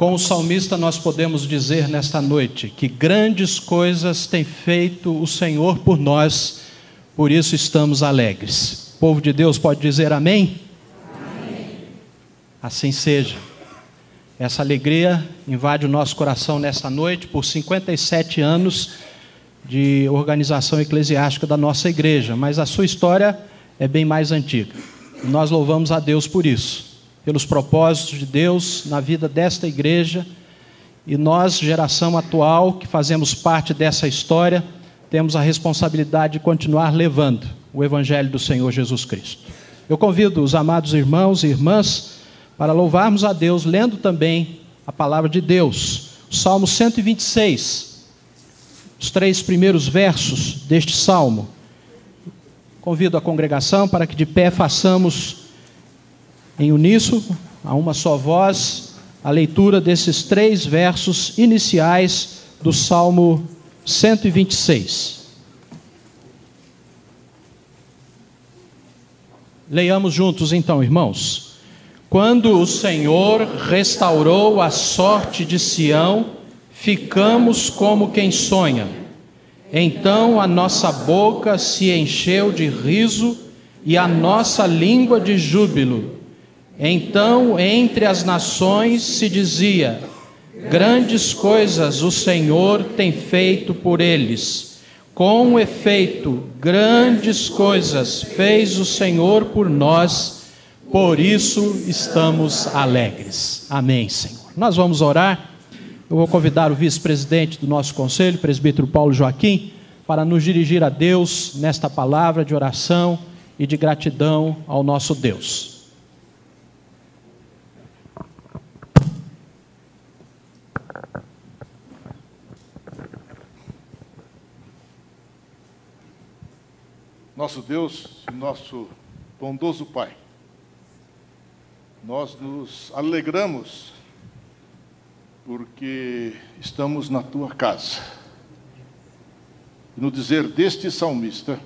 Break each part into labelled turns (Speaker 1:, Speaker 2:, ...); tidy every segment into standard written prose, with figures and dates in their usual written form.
Speaker 1: Com o salmista nós podemos dizer nesta noite que grandes coisas tem feito o Senhor por nós, por isso estamos alegres. O povo de Deus pode dizer amém? Amém. Assim seja. Essa alegria invade o nosso coração nesta noite por 57 anos de organização eclesiástica da nossa igreja, mas a sua história é bem mais antiga. E nós louvamos a Deus por isso, pelos propósitos de Deus na vida desta igreja, e nós, geração atual, que fazemos parte dessa história, temos a responsabilidade de continuar levando o Evangelho do Senhor Jesus Cristo. Eu convido os amados irmãos e irmãs para louvarmos a Deus, lendo também a palavra de Deus, o Salmo 126, os 3 primeiros versos deste Salmo. Convido a congregação para que de pé façamos em uníssono, a uma só voz, a leitura desses 3 versos iniciais do Salmo 126. Leiamos juntos então, irmãos. Quando o Senhor restaurou a sorte de Sião, ficamos como quem sonha. Então a nossa boca se encheu de riso e a nossa língua de júbilo. Então, entre as nações se dizia: grandes coisas o Senhor tem feito por eles. Com efeito, grandes coisas fez o Senhor por nós, por isso estamos alegres. Amém, Senhor. Nós vamos orar. Eu vou convidar o vice-presidente do nosso conselho, presbítero Paulo Joaquim, para nos dirigir a Deus nesta palavra de oração e de gratidão ao nosso Deus.
Speaker 2: Nosso Deus e nosso bondoso Pai, nós nos alegramos porque estamos na Tua casa. E no dizer deste salmista,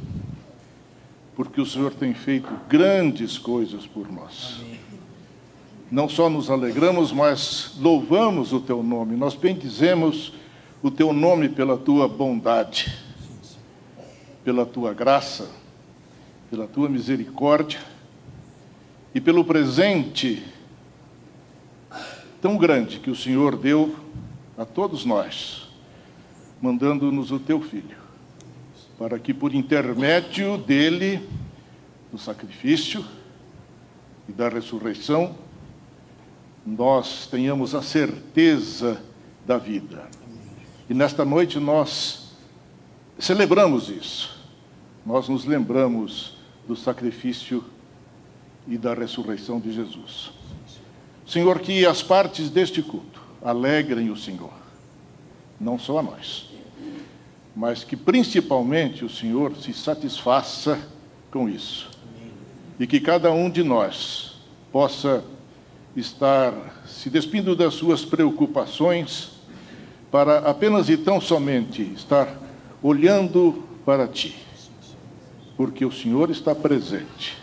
Speaker 2: porque o Senhor tem feito grandes coisas por nós. Amém. Não só nos alegramos, mas louvamos o Teu nome. Nós bendizemos o Teu nome pela Tua bondade, pela Tua graça, pela Tua misericórdia e pelo presente tão grande que o Senhor deu a todos nós, mandando-nos o Teu Filho, para que por intermédio dele, do sacrifício e da ressurreição, nós tenhamos a certeza da vida. E nesta noite nós celebramos isso. Nós nos lembramos do sacrifício e da ressurreição de Jesus. Senhor, que as partes deste culto alegrem o Senhor, não só a nós, mas que principalmente o Senhor se satisfaça com isso. E que cada um de nós possa estar se despindo das suas preocupações para apenas e tão somente estar olhando para Ti, porque o Senhor está presente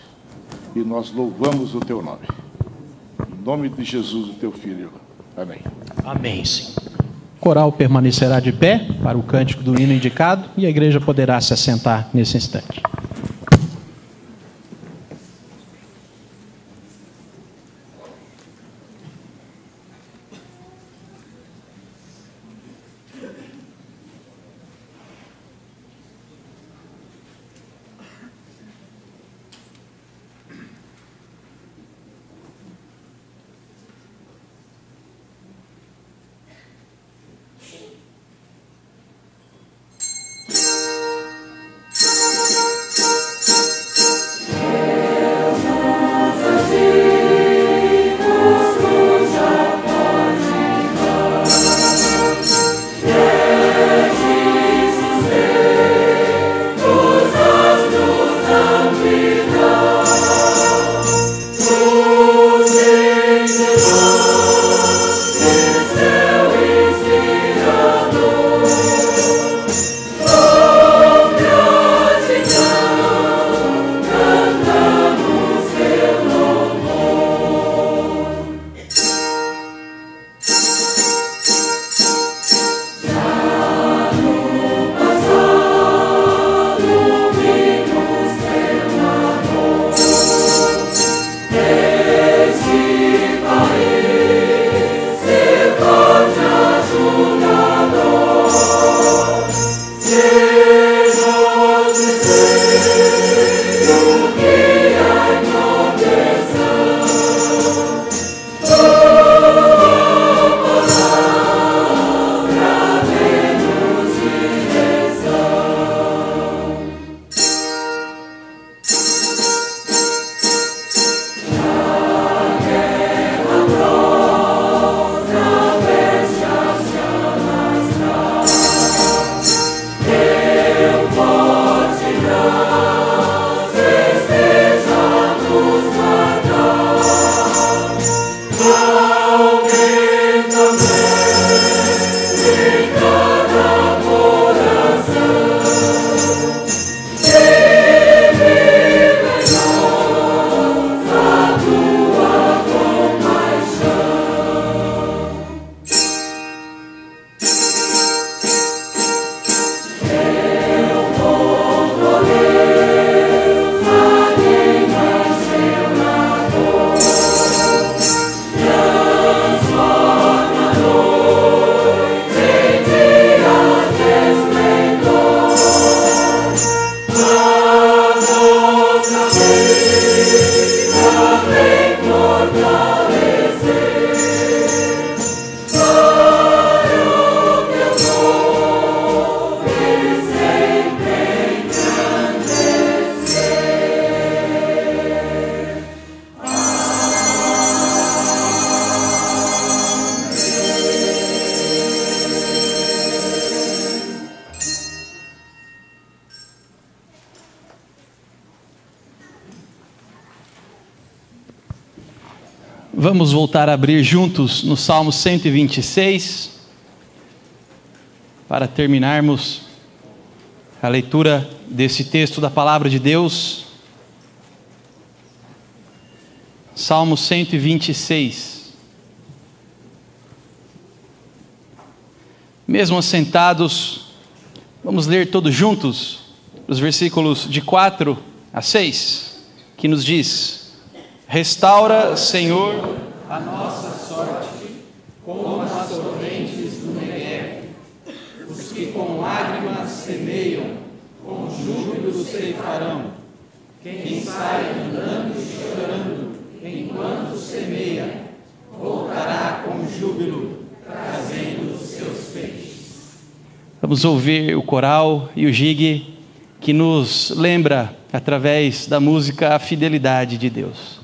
Speaker 2: e nós louvamos o Teu nome. Em nome de Jesus, o Teu Filho. Amém.
Speaker 1: Amém, sim. O coral permanecerá de pé para o cântico do hino indicado e a igreja poderá se assentar nesse instante. Vamos voltar a abrir juntos no Salmo 126, para terminarmos a leitura desse texto da Palavra de Deus. Salmo 126. Mesmo assentados, vamos ler todos juntos os versículos de 4 a 6, que nos diz: Restaura, Senhor, a nossa sorte, como as torrentes do Negueb. Os que com lágrimas semeiam, com júbilo ceifarão. Quem sai andando e chorando, enquanto semeia, voltará com júbilo, trazendo os seus feixes. Vamos ouvir o coral e o Gig, que nos lembra, através da música, a fidelidade de Deus.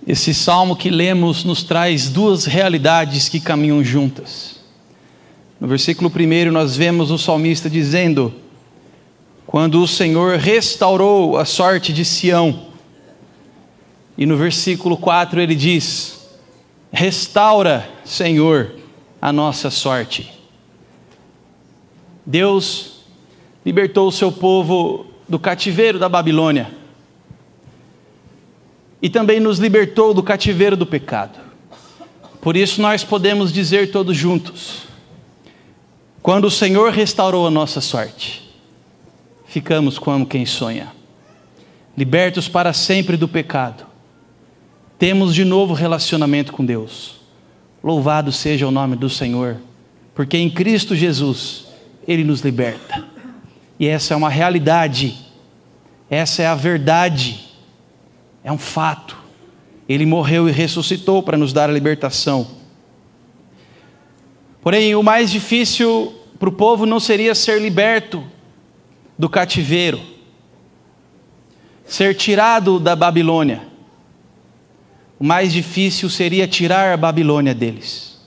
Speaker 3: Esse salmo que lemos nos traz duas realidades que caminham juntas. No versículo 1 nós vemos o salmista dizendo: quando o Senhor restaurou a sorte de Sião. E no versículo 4 ele diz: restaura, Senhor, a nossa sorte. Deus libertou o seu povo do cativeiro da Babilônia. E também nos libertou do cativeiro do pecado. Por isso nós podemos dizer todos juntos: quando o Senhor restaurou a nossa sorte, ficamos como quem sonha, libertos para sempre do pecado. Temos de novo relacionamento com Deus. Louvado seja o nome do Senhor, porque em Cristo Jesus Ele nos liberta. E essa é uma realidade, essa é a verdade. É um fato. Ele morreu e ressuscitou para nos dar a libertação. Porém, o mais difícil para o povo não seria ser liberto do cativeiro, ser tirado da Babilônia. O mais difícil seria tirar a Babilônia deles,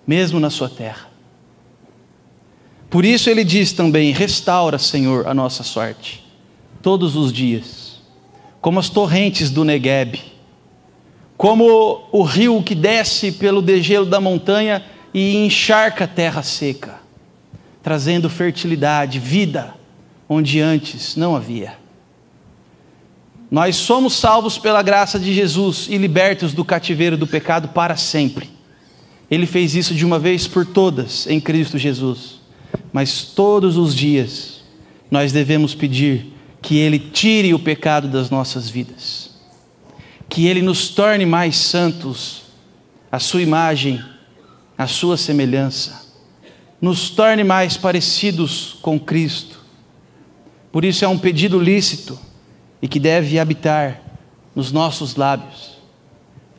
Speaker 3: mesmo na sua terra. Por isso ele diz também: restaura, Senhor, a nossa sorte, todos os dias. Como as torrentes do Neguebe, como o rio que desce pelo degelo da montanha e encharca a terra seca, trazendo fertilidade, vida, onde antes não havia. Nós somos salvos pela graça de Jesus e libertos do cativeiro do pecado para sempre. Ele fez isso de uma vez por todas em Cristo Jesus. Mas todos os dias nós devemos pedir que Ele tire o pecado das nossas vidas, que Ele nos torne mais santos, à sua imagem, à sua semelhança, nos torne mais parecidos com Cristo. Por isso é um pedido lícito e que deve habitar nos nossos lábios,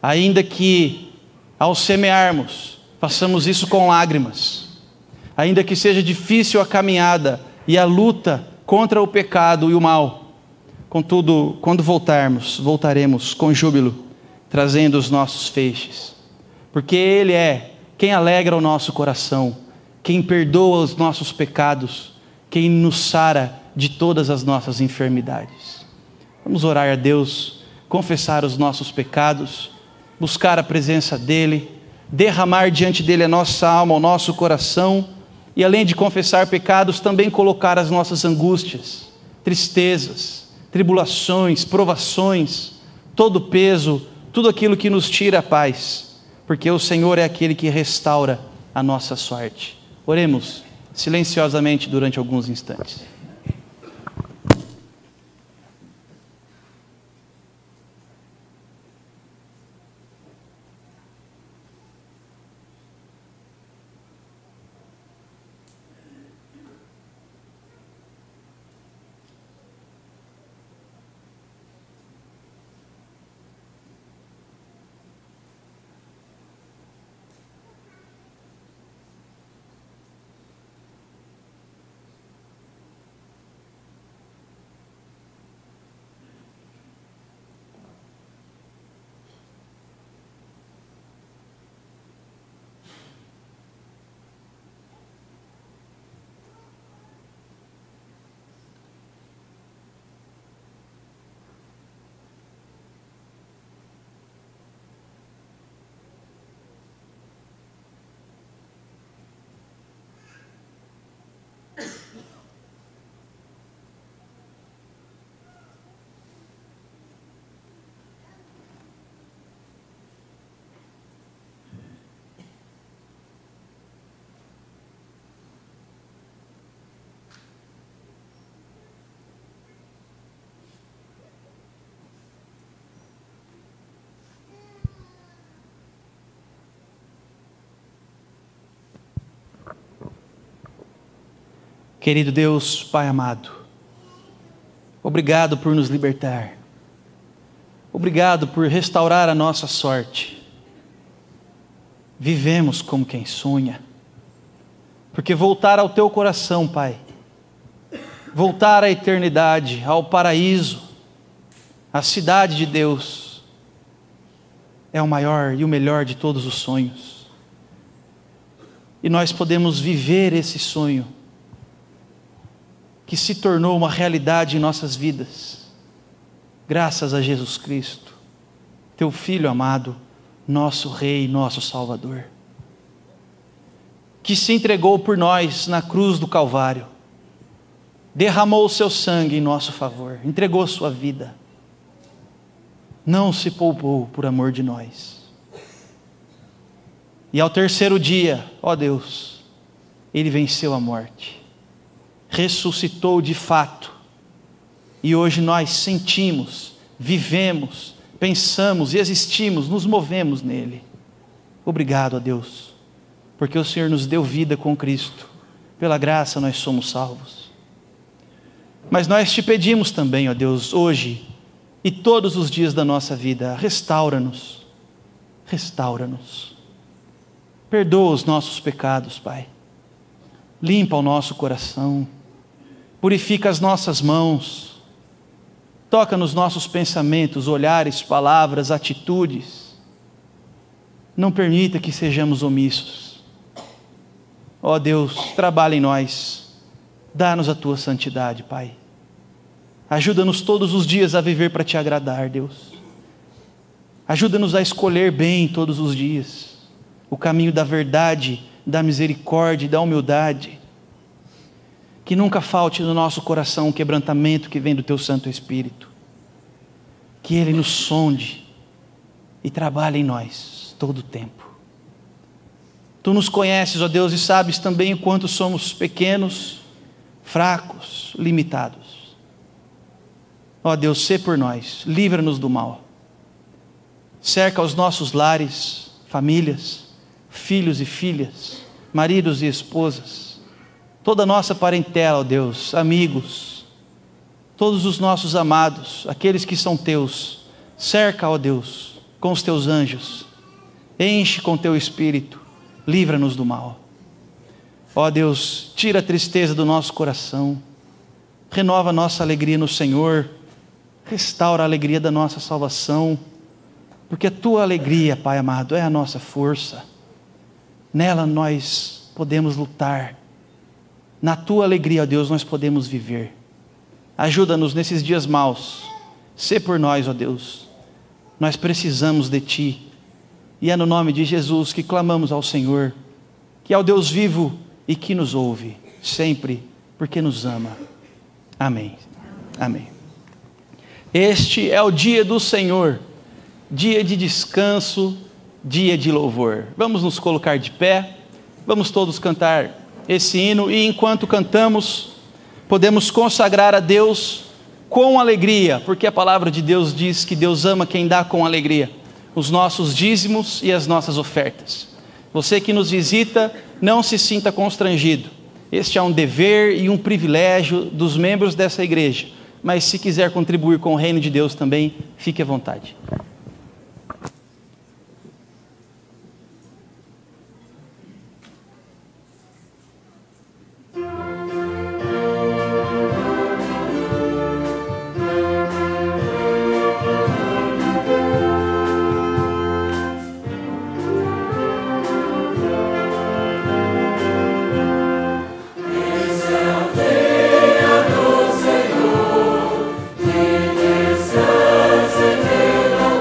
Speaker 3: ainda que ao semearmos, façamos isso com lágrimas, ainda que seja difícil a caminhada e a luta contra o pecado e o mal. Contudo, quando voltaremos com júbilo, trazendo os nossos feixes, porque Ele é quem alegra o nosso coração, quem perdoa os nossos pecados, quem nos sara de todas as nossas enfermidades. Vamos orar a Deus, confessar os nossos pecados, buscar a presença dEle, derramar diante dEle a nossa alma, o nosso coração, e além de confessar pecados, também colocar as nossas angústias, tristezas, tribulações, provações, todo o peso, tudo aquilo que nos tira a paz, porque o Senhor é aquele que restaura a nossa sorte. Oremos silenciosamente durante alguns instantes. Querido Deus, Pai amado, obrigado por nos libertar, obrigado por restaurar a nossa sorte. Vivemos como quem sonha, porque voltar ao Teu coração, Pai, voltar à eternidade, ao paraíso, à cidade de Deus, é o maior e o melhor de todos os sonhos. E nós podemos viver esse sonho que se tornou uma realidade em nossas vidas, graças a Jesus Cristo, teu Filho amado, nosso Rei, nosso Salvador, que se entregou por nós na cruz do Calvário, derramou o seu sangue em nosso favor, entregou sua vida, não se poupou por amor de nós. E ao terceiro dia, ó Deus, Ele venceu a morte, ressuscitou de fato, e hoje nós sentimos, vivemos, pensamos e existimos, nos movemos nele. Obrigado a Deus, porque o Senhor nos deu vida com Cristo, pela graça nós somos salvos. Mas nós te pedimos também, ó Deus, hoje e todos os dias da nossa vida, restaura-nos, restaura-nos, perdoa os nossos pecados, Pai, limpa o nosso coração, purifica as nossas mãos, toca nos nossos pensamentos, olhares, palavras, atitudes, não permita que sejamos omissos. Ó Deus, trabalha em nós, dá-nos a Tua santidade, Pai. Ajuda-nos todos os dias a viver para Te agradar, Deus. Ajuda-nos a escolher bem todos os dias o caminho da verdade, da misericórdia e da humildade. Que nunca falte no nosso coração um quebrantamento que vem do Teu Santo Espírito. Que Ele nos sonde e trabalhe em nós todo o tempo. Tu nos conheces, ó Deus, e sabes também o quanto somos pequenos, fracos, limitados. Ó Deus, sê por nós, livra-nos do mal. Cerca os nossos lares, famílias, filhos e filhas, maridos e esposas, toda a nossa parentela, ó Deus, amigos, todos os nossos amados, aqueles que são Teus, cerca, ó Deus, com os Teus anjos, enche com Teu Espírito, livra-nos do mal. Ó Deus, tira a tristeza do nosso coração, renova a nossa alegria no Senhor, restaura a alegria da nossa salvação, porque a Tua alegria, Pai amado, é a nossa força, nela nós podemos lutar, na Tua alegria, ó Deus, nós podemos viver. Ajuda-nos nesses dias maus, sê por nós, ó Deus, nós precisamos de Ti, e é no nome de Jesus que clamamos ao Senhor, que é o Deus vivo e que nos ouve, sempre, porque nos ama. Amém. Amém. Este é o dia do Senhor, dia de descanso, dia de louvor. Vamos nos colocar de pé, vamos todos cantar esse hino, e enquanto cantamos, podemos consagrar a Deus com alegria, porque a palavra de Deus diz que Deus ama quem dá com alegria, os nossos dízimos e as nossas ofertas. Você que nos visita, não se sinta constrangido. Este é um dever e um privilégio dos membros dessa igreja. Mas se quiser contribuir com o reino de Deus também, fique à vontade.
Speaker 4: Senhor, de descanso eterno.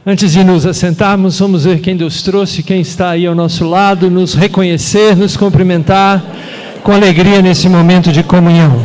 Speaker 4: Antes de nos assentarmos, vamos ver quem Deus trouxe, quem está aí ao nosso lado, nos reconhecer, nos cumprimentar com alegria nesse momento de comunhão.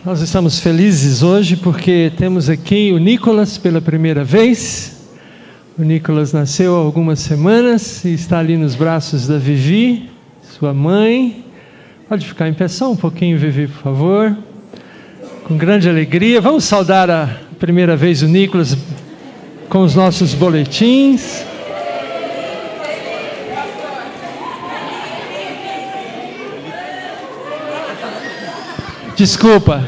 Speaker 4: Nós estamos felizes hoje porque temos aqui o Nicolas pela primeira vez. O Nicolas nasceu há algumas semanas e está ali nos braços da Vivi, sua mãe. Pode ficar em pé só um pouquinho, Vivi, por favor. Com grande alegria. Vamos saudar a primeira vez o Nicolas com os nossos boletins. Desculpa,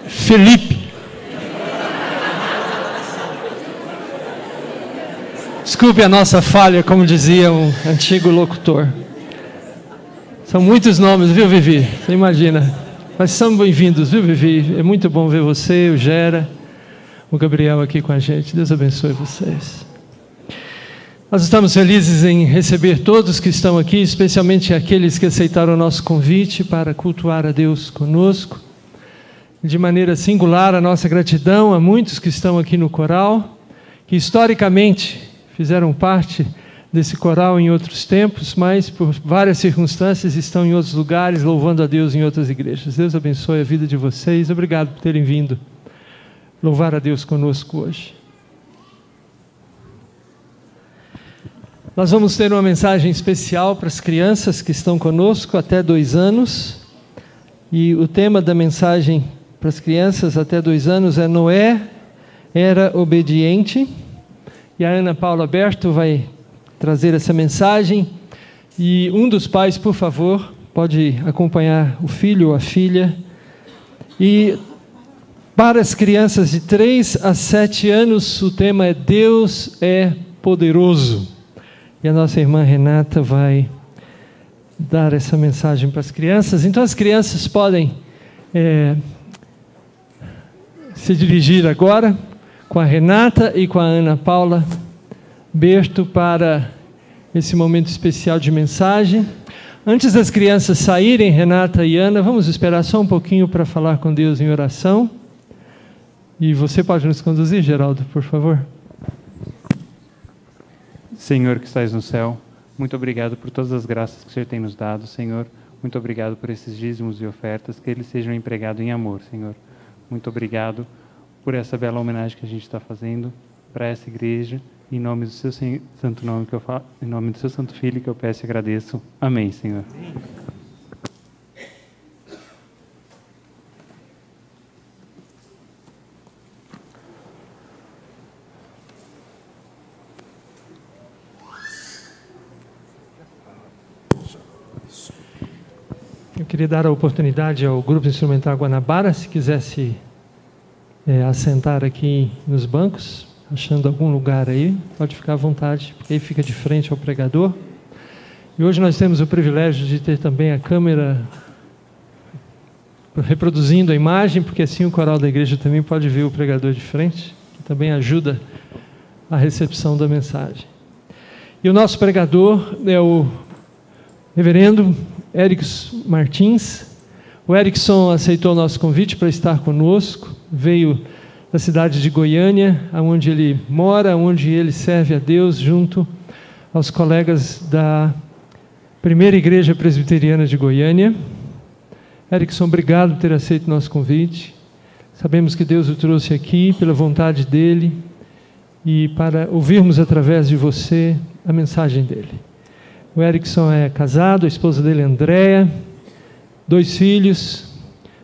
Speaker 4: Felipe. Desculpe a nossa falha, como dizia um antigo locutor. São muitos nomes, viu, Vivi? Você imagina. Mas são bem-vindos, viu, Vivi? É muito bom ver você, o Gera, o Gabriel aqui com a gente. Deus abençoe vocês. Nós estamos felizes em receber todos que estão aqui, especialmente aqueles que aceitaram o nosso convite para cultuar a Deus conosco. De maneira singular, a nossa gratidão a muitos que estão aqui no coral, que historicamente fizeram parte desse coral em outros tempos, mas por várias circunstâncias estão em outros lugares, louvando a Deus em outras igrejas. Deus abençoe a vida de vocês. Obrigado por terem vindo louvar a Deus conosco hoje. Nós vamos ter uma mensagem especial para as crianças que estão conosco até 2 anos. E o tema da mensagem para as crianças até 2 anos é Noé era obediente. E a Ana Paula Berto vai trazer essa mensagem. E um dos pais, por favor, pode acompanhar o filho ou a filha. E para as crianças de 3 a 7 anos, o tema é Deus é poderoso. E a nossa irmã Renata vai dar essa mensagem para as crianças. Então as crianças podem se dirigir agora com a Renata e com a Ana Paula Berto para esse momento especial de mensagem. Antes das crianças saírem, Renata e Ana, vamos esperar só um pouquinho para falar com Deus em oração. E você pode nos conduzir, Geraldo, por favor?
Speaker 5: Senhor que estás no céu, muito obrigado por todas as graças que o Senhor tem nos dado, Senhor. Muito obrigado por esses dízimos e ofertas, que eles sejam empregados em amor, Senhor. Muito obrigado por essa bela homenagem que a gente está fazendo para essa igreja. Em nome do seu santo nome que eu falo, em nome do seu santo filho que eu peço e agradeço. Amém, Senhor.
Speaker 4: Eu queria dar a oportunidade ao Grupo Instrumental Guanabara, se quisesse assentar aqui nos bancos, achando algum lugar aí, pode ficar à vontade, porque aí fica de frente ao pregador. E hoje nós temos o privilégio de ter também a câmera reproduzindo a imagem, porque assim o coral da igreja também pode ver o pregador de frente, que também ajuda a recepção da mensagem. E o nosso pregador é o reverendo Erickson Martins. O Erickson aceitou o nosso convite para estar conosco, veio da cidade de Goiânia, onde ele mora, onde ele serve a Deus junto aos colegas da Primeira Igreja Presbiteriana de Goiânia. Erickson, obrigado por ter aceito o nosso convite. Sabemos que Deus o trouxe aqui pela vontade dele e para ouvirmos através de você a mensagem dele. O Erickson é casado, a esposa dele é Andréa, 2 filhos,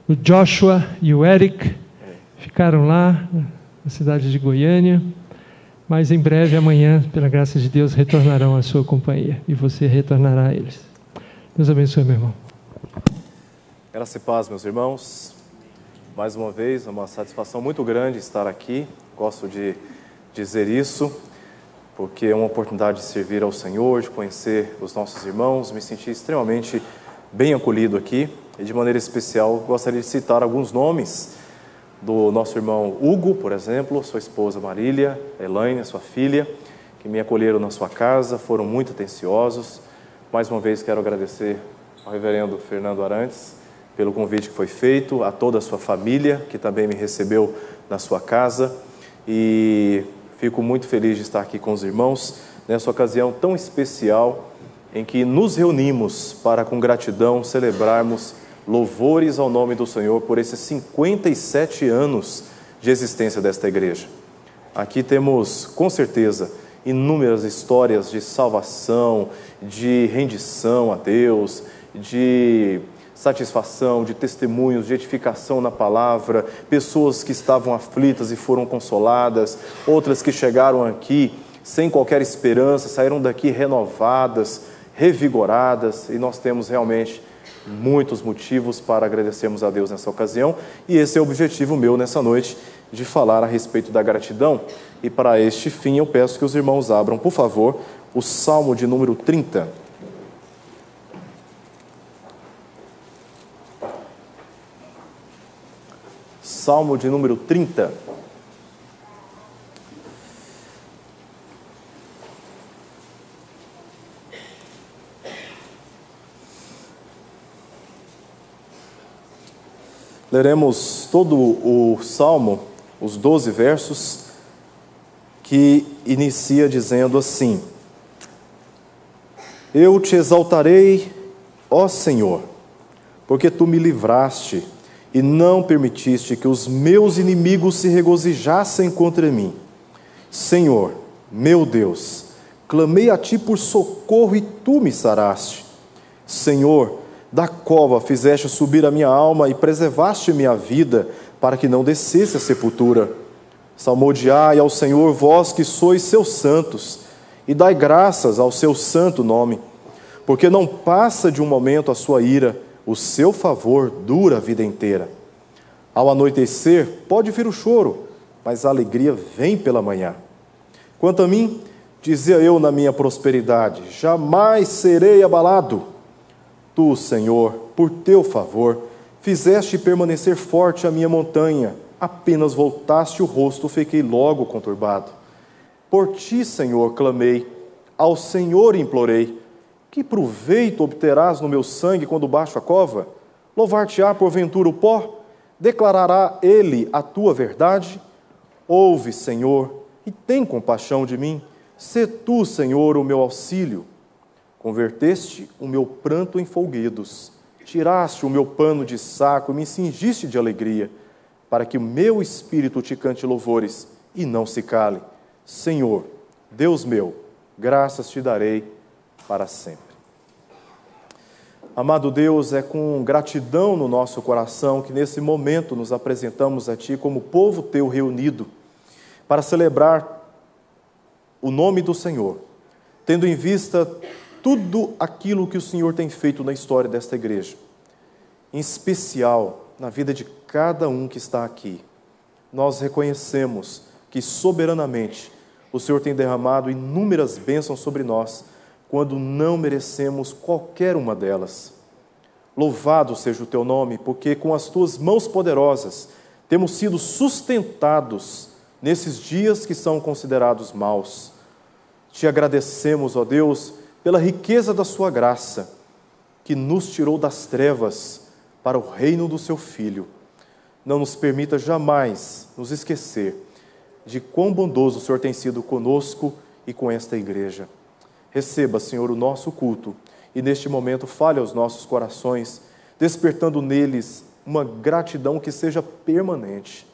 Speaker 4: o Joshua e o Eric, ficaram lá na cidade de Goiânia, mas em breve, amanhã, pela graça de Deus, retornarão à sua companhia e você retornará a eles. Deus abençoe, meu irmão.
Speaker 6: Graça e paz, meus irmãos. Mais uma vez, é uma satisfação muito grande estar aqui. Gosto de dizer isso, porque é uma oportunidade de servir ao Senhor, de conhecer os nossos irmãos. Me senti extremamente bem acolhido aqui. E de maneira especial, gostaria de citar alguns nomes do nosso irmão Hugo, por exemplo, sua esposa Marília, a Elaine, sua filha, que me acolheram na sua casa, foram muito atenciosos. Mais uma vez quero agradecer ao reverendo Fernando Arantes pelo convite que foi feito, a toda a sua família, que também me recebeu na sua casa, e fico muito feliz de estar aqui com os irmãos, nessa ocasião tão especial, em que nos reunimos para, com gratidão, celebrarmos louvores ao nome do Senhor por esses 57 anos de existência desta igreja. Aqui temos, com certeza, inúmeras histórias de salvação, de rendição a Deus, de satisfação, de testemunhos, de edificação na palavra, pessoas que estavam aflitas e foram consoladas, outras que chegaram aqui sem qualquer esperança, saíram daqui renovadas, revigoradas, e nós temos realmente muitos motivos para agradecermos a Deus nessa ocasião, e esse é o objetivo meu nessa noite, de falar a respeito da gratidão. E para este fim eu peço que os irmãos abram, por favor, o Salmo de número 30. Salmo de número 30. Leremos todo o Salmo, os 12 versos, que inicia dizendo assim: Eu te exaltarei, ó Senhor, porque tu me livraste e não permitiste que os meus inimigos se regozijassem contra mim. Senhor, meu Deus, clamei a ti por socorro e tu me saraste. Senhor, da cova fizeste subir a minha alma e preservaste minha vida para que não descesse à sepultura. Salmodiai ao Senhor, vós que sois seus santos, e dai graças ao seu santo nome, porque não passa de um momento a sua ira, o seu favor dura a vida inteira. Ao anoitecer pode vir o choro, mas a alegria vem pela manhã. Quanto a mim, dizia eu na minha prosperidade, jamais serei abalado. Tu, Senhor, por teu favor, fizeste permanecer forte a minha montanha, apenas voltaste o rosto, fiquei logo conturbado. Por ti, Senhor, clamei, ao Senhor implorei. Que proveito obterás no meu sangue quando baixo a cova? Louvar-te-á porventura o pó? Declarará ele a tua verdade? Ouve, Senhor, e tem compaixão de mim. Sê tu, Senhor, o meu auxílio. Converteste o meu pranto em folguedos, tiraste o meu pano de saco e me cingiste de alegria, para que o meu espírito te cante louvores e não se cale. Senhor, Deus meu, graças te darei para sempre. Amado Deus, é com gratidão no nosso coração que nesse momento nos apresentamos a Ti como povo Teu reunido para celebrar o nome do Senhor, tendo em vista tudo aquilo que o Senhor tem feito na história desta igreja, em especial na vida de cada um que está aqui. Nós reconhecemos que soberanamente o Senhor tem derramado inúmeras bênçãos sobre nós, quando não merecemos qualquer uma delas. Louvado seja o Teu nome, porque com as Tuas mãos poderosas temos sido sustentados nesses dias que são considerados maus. Te agradecemos, ó Deus, pela riqueza da Sua graça, que nos tirou das trevas para o reino do Seu Filho. Não nos permita jamais nos esquecer de quão bondoso o Senhor tem sido conosco e com esta igreja. Receba, Senhor, o nosso culto e neste momento fale aos nossos corações, despertando neles uma gratidão que seja permanente.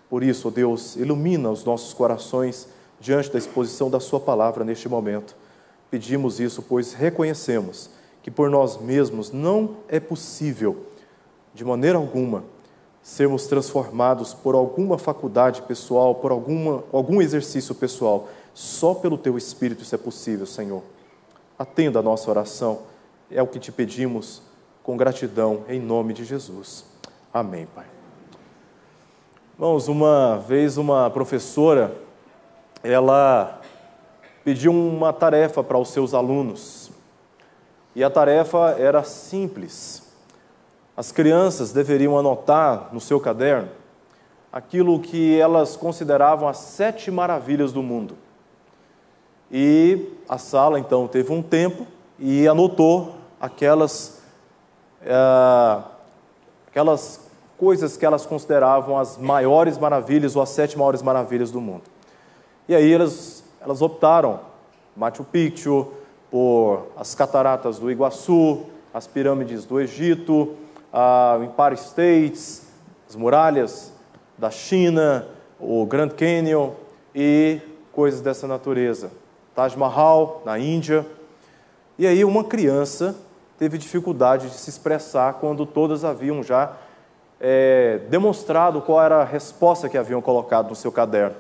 Speaker 6: Por isso, ó Deus, ilumina os nossos corações diante da exposição da Sua palavra neste momento. Pedimos isso, pois reconhecemos que por nós mesmos não é possível, de maneira alguma, sermos transformados por alguma faculdade pessoal, por algum exercício pessoal. Só pelo Teu Espírito isso é possível, Senhor. Atenda a nossa oração, é o que Te pedimos com gratidão, em nome de Jesus. Amém, Pai. Irmãos, uma vez uma professora, ela pediu uma tarefa para os seus alunos. E a tarefa era simples. As crianças deveriam anotar no seu caderno aquilo que elas consideravam as 7 maravilhas do mundo. E a sala, então, teve um tempo e anotou aquelas coisas que elas consideravam as maiores maravilhas ou as 7 maiores maravilhas do mundo. E aí elas optaram, Machu Picchu, por as cataratas do Iguaçu, as pirâmides do Egito, o Empire State, as muralhas da China, o Grand Canyon e coisas dessa natureza. Taj Mahal, na Índia. E aí uma criança teve dificuldade de se expressar quando todas haviam já demonstrado qual era a resposta que haviam colocado no seu caderno.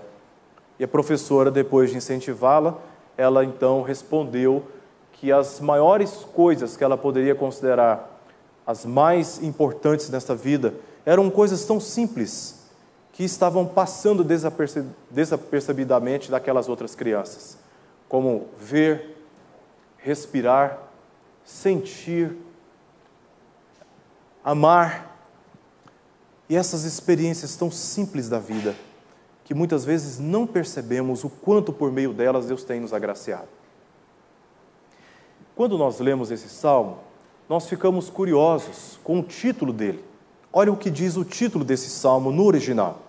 Speaker 6: E a professora, depois de incentivá-la, ela então respondeu que as maiores coisas que ela poderia considerar as mais importantes nesta vida eram coisas tão simples que estavam passando desapercebidamente daquelas outras crianças, como ver, respirar, sentir, amar. E essas experiências tão simples da vida, que muitas vezes não percebemos o quanto por meio delas Deus tem nos agraciado. Quando nós lemos esse salmo, nós ficamos curiosos com o título dele. Olha o que diz o título desse salmo no original.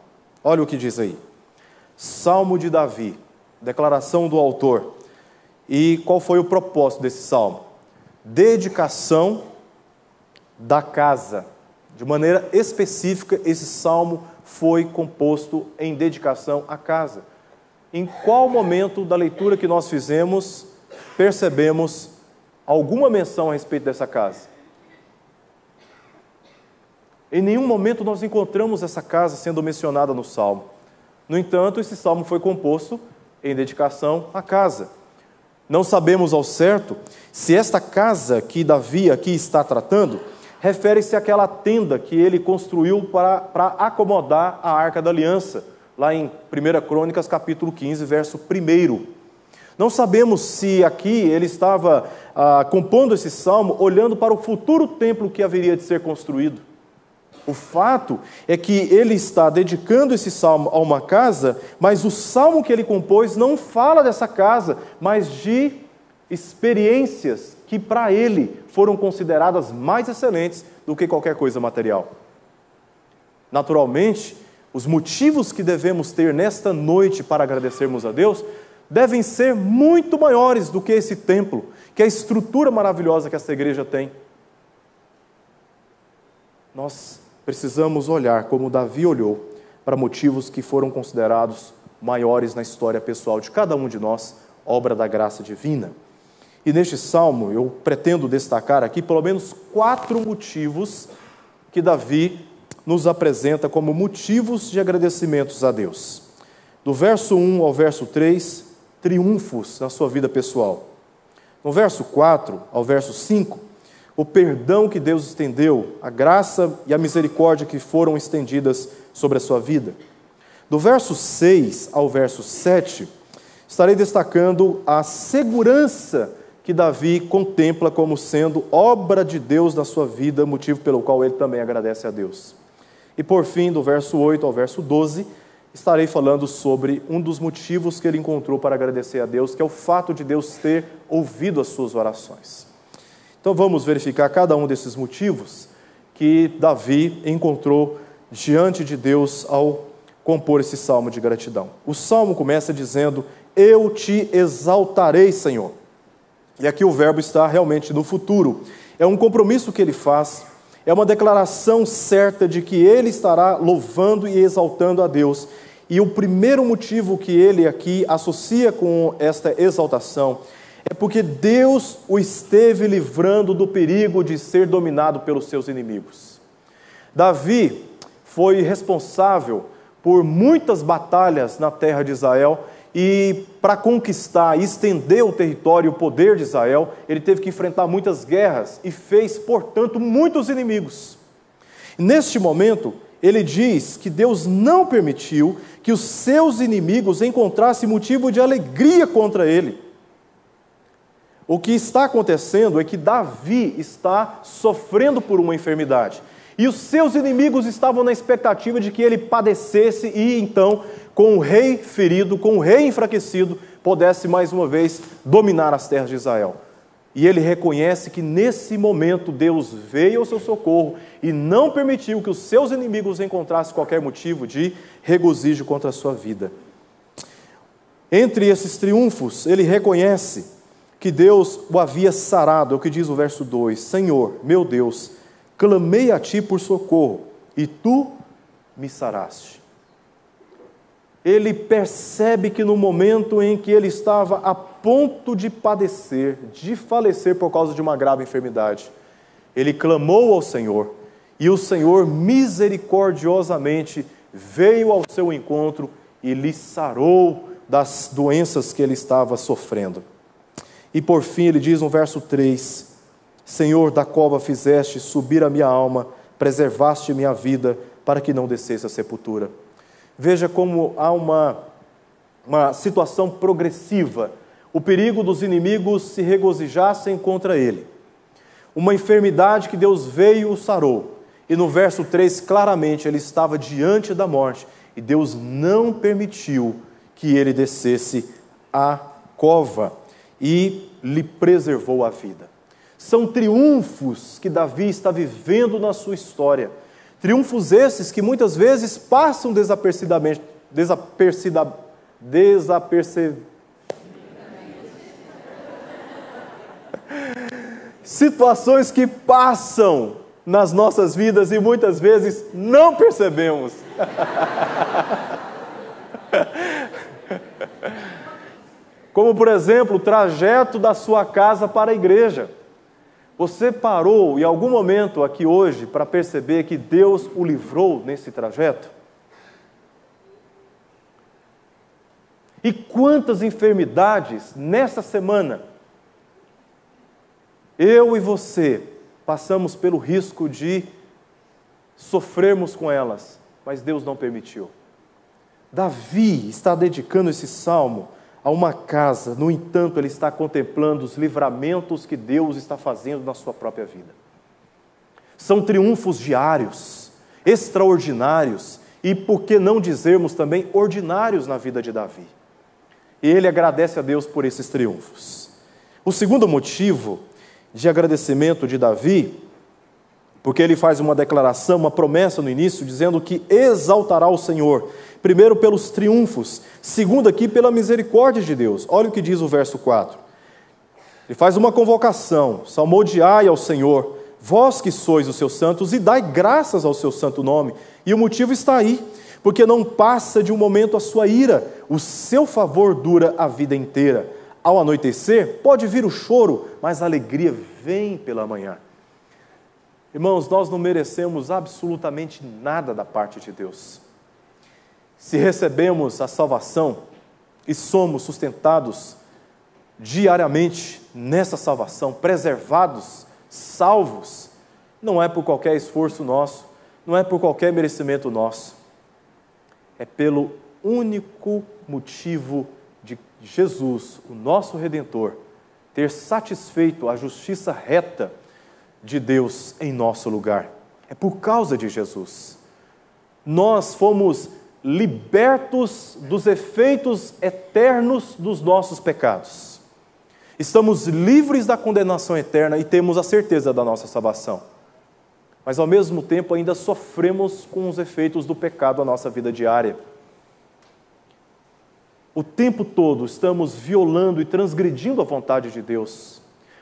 Speaker 6: Olha o que diz aí. Salmo de Davi, declaração do autor. E qual foi o propósito desse salmo? Dedicação da casa. De maneira específica, esse salmo foi composto em dedicação à casa. Em qual momento da leitura que nós fizemos, percebemos alguma menção a respeito dessa casa? Em nenhum momento nós encontramos essa casa sendo mencionada no salmo. No entanto, esse salmo foi composto em dedicação à casa. Não sabemos ao certo se esta casa que Davi aqui está tratando refere-se àquela tenda que ele construiu para acomodar a Arca da Aliança, lá em 1 Crônicas, capítulo 15, verso 1. Não sabemos se aqui ele estava compondo esse salmo olhando para o futuro templo que haveria de ser construído. O fato é que ele está dedicando esse salmo a uma casa, mas o salmo que ele compôs não fala dessa casa, mas de experiências que para ele foram consideradas mais excelentes do que qualquer coisa material. Naturalmente, os motivos que devemos ter nesta noite para agradecermos a Deus devem ser muito maiores do que esse templo, que é a estrutura maravilhosa que essa igreja tem. Nós precisamos olhar como Davi olhou para motivos que foram considerados maiores na história pessoal de cada um de nós, obra da graça divina. E neste salmo eu pretendo destacar aqui pelo menos 4 motivos que Davi nos apresenta como motivos de agradecimentos a Deus. Do verso 1 ao verso 3, triunfos na sua vida pessoal. No verso 4 ao verso 5, o perdão que Deus estendeu, a graça e a misericórdia que foram estendidas sobre a sua vida. Do verso 6 ao verso 7, estarei destacando a segurança que Davi contempla como sendo obra de Deus na sua vida, motivo pelo qual ele também agradece a Deus. E por fim, do verso 8 ao verso 12, estarei falando sobre um dos motivos que ele encontrou para agradecer a Deus, que é o fato de Deus ter ouvido as suas orações. Então vamos verificar cada um desses motivos que Davi encontrou diante de Deus ao compor esse salmo de gratidão. O salmo começa dizendo: eu te exaltarei, Senhor. E aqui o verbo está realmente no futuro. É um compromisso que ele faz, é uma declaração certa de que ele estará louvando e exaltando a Deus. E o primeiro motivo que ele aqui associa com esta exaltação é porque Deus o esteve livrando do perigo de ser dominado pelos seus inimigos. Davi foi responsável por muitas batalhas na terra de Israel, e para conquistar e estender o território e o poder de Israel, ele teve que enfrentar muitas guerras e fez, portanto, muitos inimigos. Neste momento, ele diz que Deus não permitiu que os seus inimigos encontrassem motivo de alegria contra ele. O que está acontecendo é que Davi está sofrendo por uma enfermidade. E os seus inimigos estavam na expectativa de que ele padecesse e então, com o rei ferido, com o rei enfraquecido, pudesse mais uma vez dominar as terras de Israel. E ele reconhece que nesse momento Deus veio ao seu socorro e não permitiu que os seus inimigos encontrassem qualquer motivo de regozijo contra a sua vida. Entre esses triunfos, ele reconhece que Deus o havia sarado, é o que diz o verso 2: Senhor, meu Deus, clamei a ti por socorro, e tu me saraste. Ele percebe que no momento em que ele estava a ponto de padecer, de falecer por causa de uma grave enfermidade, ele clamou ao Senhor, e o Senhor misericordiosamente veio ao seu encontro e lhe sarou das doenças que ele estava sofrendo. E por fim ele diz no verso 3, Senhor, da cova fizeste subir a minha alma, preservaste minha vida, para que não descesse à sepultura. Veja como há uma situação progressiva. O perigo dos inimigos se regozijassem contra ele. Uma enfermidade que Deus veio e o sarou. E no verso 3, claramente, ele estava diante da morte. E Deus não permitiu que ele descesse à cova. E lhe preservou a vida. São triunfos que Davi está vivendo na sua história. Triunfos esses que muitas vezes passam situações que passam nas nossas vidas e muitas vezes não percebemos. Como, por exemplo, o trajeto da sua casa para a igreja. Você parou em algum momento aqui hoje para perceber que Deus o livrou nesse trajeto? E quantas enfermidades nessa semana eu e você passamos pelo risco de sofrermos com elas, mas Deus não permitiu. Davi está dedicando esse salmo a uma casa, no entanto, ele está contemplando os livramentos que Deus está fazendo na sua própria vida. São triunfos diários, extraordinários e, por que não dizermos também, ordinários na vida de Davi. E ele agradece a Deus por esses triunfos. O segundo motivo de agradecimento de Davi, porque ele faz uma declaração, uma promessa no início, dizendo que exaltará o Senhor, primeiro pelos triunfos, segundo aqui pela misericórdia de Deus. Olha o que diz o verso 4. Ele faz uma convocação: salmodiai ao Senhor, vós que sois os seus santos, e dai graças ao seu santo nome. E o motivo está aí, porque não passa de um momento a sua ira, o seu favor dura a vida inteira. Ao anoitecer, pode vir o choro, mas a alegria vem pela manhã. Irmãos, nós não merecemos absolutamente nada da parte de Deus. Se recebemos a salvação e somos sustentados diariamente nessa salvação, preservados, salvos, não é por qualquer esforço nosso, não é por qualquer merecimento nosso, é pelo único motivo de Jesus, o nosso Redentor, ter satisfeito a justiça reta de Deus em nosso lugar. É por causa de Jesus. Nós fomos libertos dos efeitos eternos dos nossos pecados. Estamos livres da condenação eterna e temos a certeza da nossa salvação. Mas ao mesmo tempo ainda sofremos com os efeitos do pecado na nossa vida diária. O tempo todo estamos violando e transgredindo a vontade de Deus,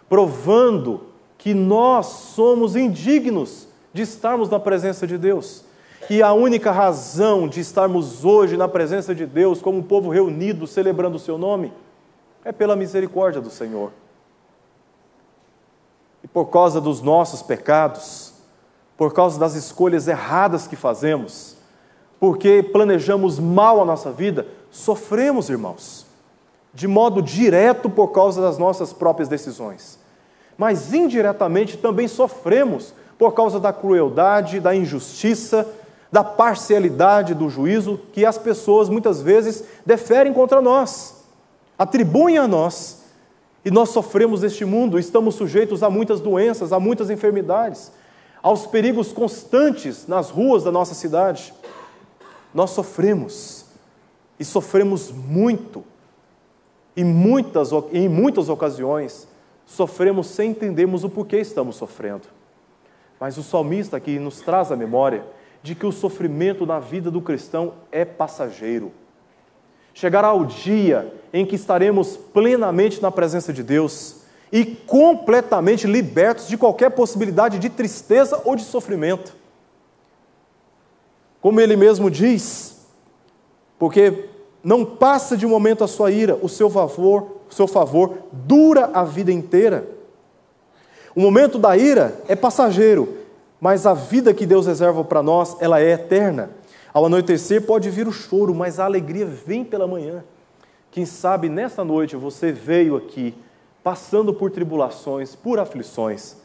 Speaker 6: provando que nós somos indignos de estarmos na presença de Deus. E a única razão de estarmos hoje na presença de Deus, como um povo reunido, celebrando o seu nome, é pela misericórdia do Senhor. E por causa dos nossos pecados, por causa das escolhas erradas que fazemos, porque planejamos mal a nossa vida, sofremos, irmãos, de modo direto por causa das nossas próprias decisões. Mas indiretamente também sofremos por causa da crueldade, da injustiça, da parcialidade do juízo que as pessoas muitas vezes deferem contra nós, atribuem a nós. E nós sofremos neste mundo, estamos sujeitos a muitas doenças, a muitas enfermidades, aos perigos constantes nas ruas da nossa cidade. Nós sofremos, e sofremos muito. Em muitas ocasiões, sofremos sem entendermos o porquê estamos sofrendo. Mas o salmista aqui nos traz a memória de que o sofrimento na vida do cristão é passageiro. Chegará o dia em que estaremos plenamente na presença de Deus e completamente libertos de qualquer possibilidade de tristeza ou de sofrimento. Como ele mesmo diz, porque não passa de um momento a sua ira, o seu favor dura a vida inteira. O momento da ira é passageiro, mas a vida que Deus reserva para nós, ela é eterna. Ao anoitecer pode vir o choro, mas a alegria vem pela manhã. Quem sabe nesta noite você veio aqui, passando por tribulações, por aflições.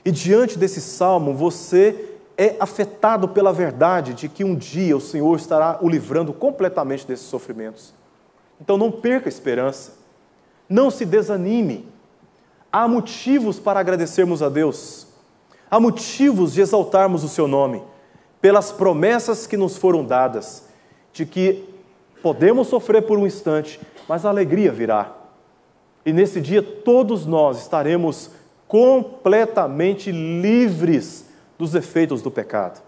Speaker 6: E diante desse salmo, você é afetado pela verdade de que um dia o Senhor estará o livrando completamente desses sofrimentos. Então não perca a esperança, não se desanime. Há motivos para agradecermos a Deus, há motivos de exaltarmos o seu nome, pelas promessas que nos foram dadas, de que podemos sofrer por um instante, mas a alegria virá. E nesse dia todos nós estaremos completamente livres dos efeitos do pecado.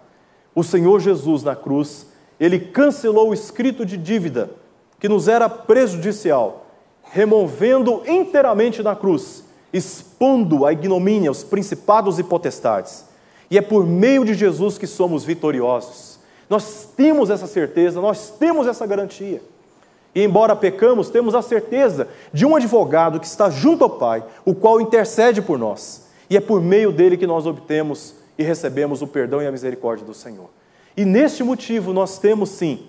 Speaker 6: O Senhor Jesus na cruz, Ele cancelou o escrito de dívida que nos era prejudicial, removendo inteiramente na cruz, expondo a ignomínia, os principados e potestades. E é por meio de Jesus que somos vitoriosos. Nós temos essa certeza, nós temos essa garantia. E embora pecamos, temos a certeza de um advogado que está junto ao Pai, o qual intercede por nós. E é por meio dele que nós obtemos e recebemos o perdão e a misericórdia do Senhor. E neste motivo nós temos sim,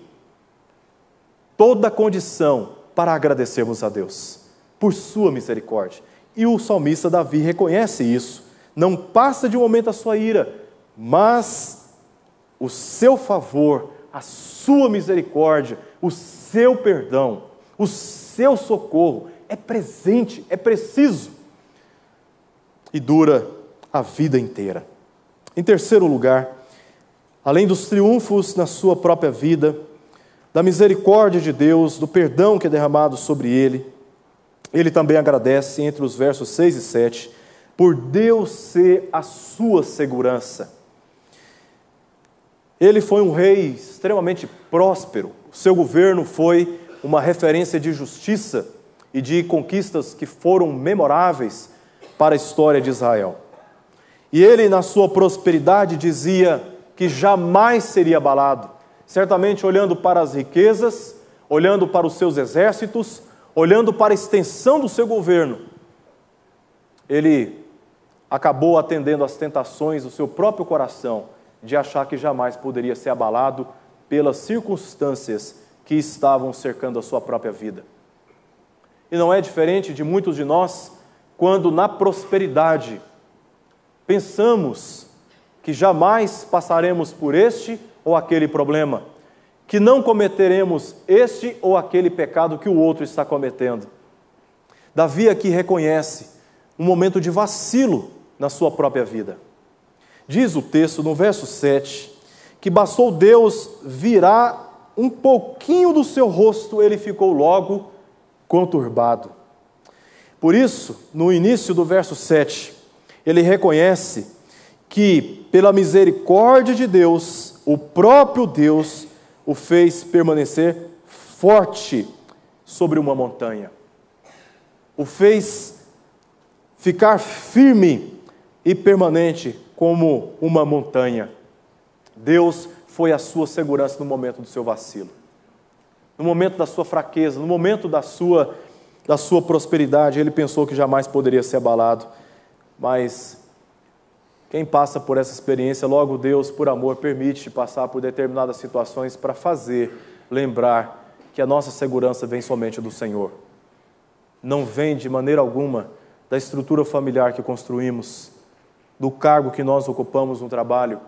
Speaker 6: toda a condição para agradecermos a Deus, por sua misericórdia. E o salmista Davi reconhece isso. Não passa de um momento a sua ira, mas o seu favor, a sua misericórdia, o seu perdão, o seu socorro é presente, é preciso e dura a vida inteira. Em terceiro lugar, além dos triunfos na sua própria vida, da misericórdia de Deus, do perdão que é derramado sobre ele também agradece entre os versos 6 e 7, por Deus ser a sua segurança. Ele foi um rei extremamente próspero, o seu governo foi uma referência de justiça e de conquistas que foram memoráveis para a história de Israel. E ele, na sua prosperidade, dizia que jamais seria abalado, certamente olhando para as riquezas, olhando para os seus exércitos, olhando para a extensão do seu governo. Ele acabou atendendo às tentações do seu próprio coração, de achar que jamais poderia ser abalado pelas circunstâncias que estavam cercando a sua própria vida. E não é diferente de muitos de nós, quando na prosperidade pensamos que jamais passaremos por este ou aquele problema, que não cometeremos este ou aquele pecado que o outro está cometendo. Davi aqui reconhece um momento de vacilo na sua própria vida. Diz o texto no verso 7, que bastou Deus virar um pouquinho do seu rosto, ele ficou logo conturbado. Por isso, no início do verso 7, ele reconhece que, pela misericórdia de Deus, o próprio Deus o fez permanecer forte sobre uma montanha. O fez ficar firme e permanente como uma montanha. Deus foi a sua segurança no momento do seu vacilo, no momento da sua fraqueza, no momento da sua prosperidade. Ele pensou que jamais poderia ser abalado, mas quem passa por essa experiência, logo Deus, por amor, permite passar por determinadas situações para lembrar que a nossa segurança vem somente do Senhor. Não vem de maneira alguma da estrutura familiar que construímos, do cargo que nós ocupamos no trabalho,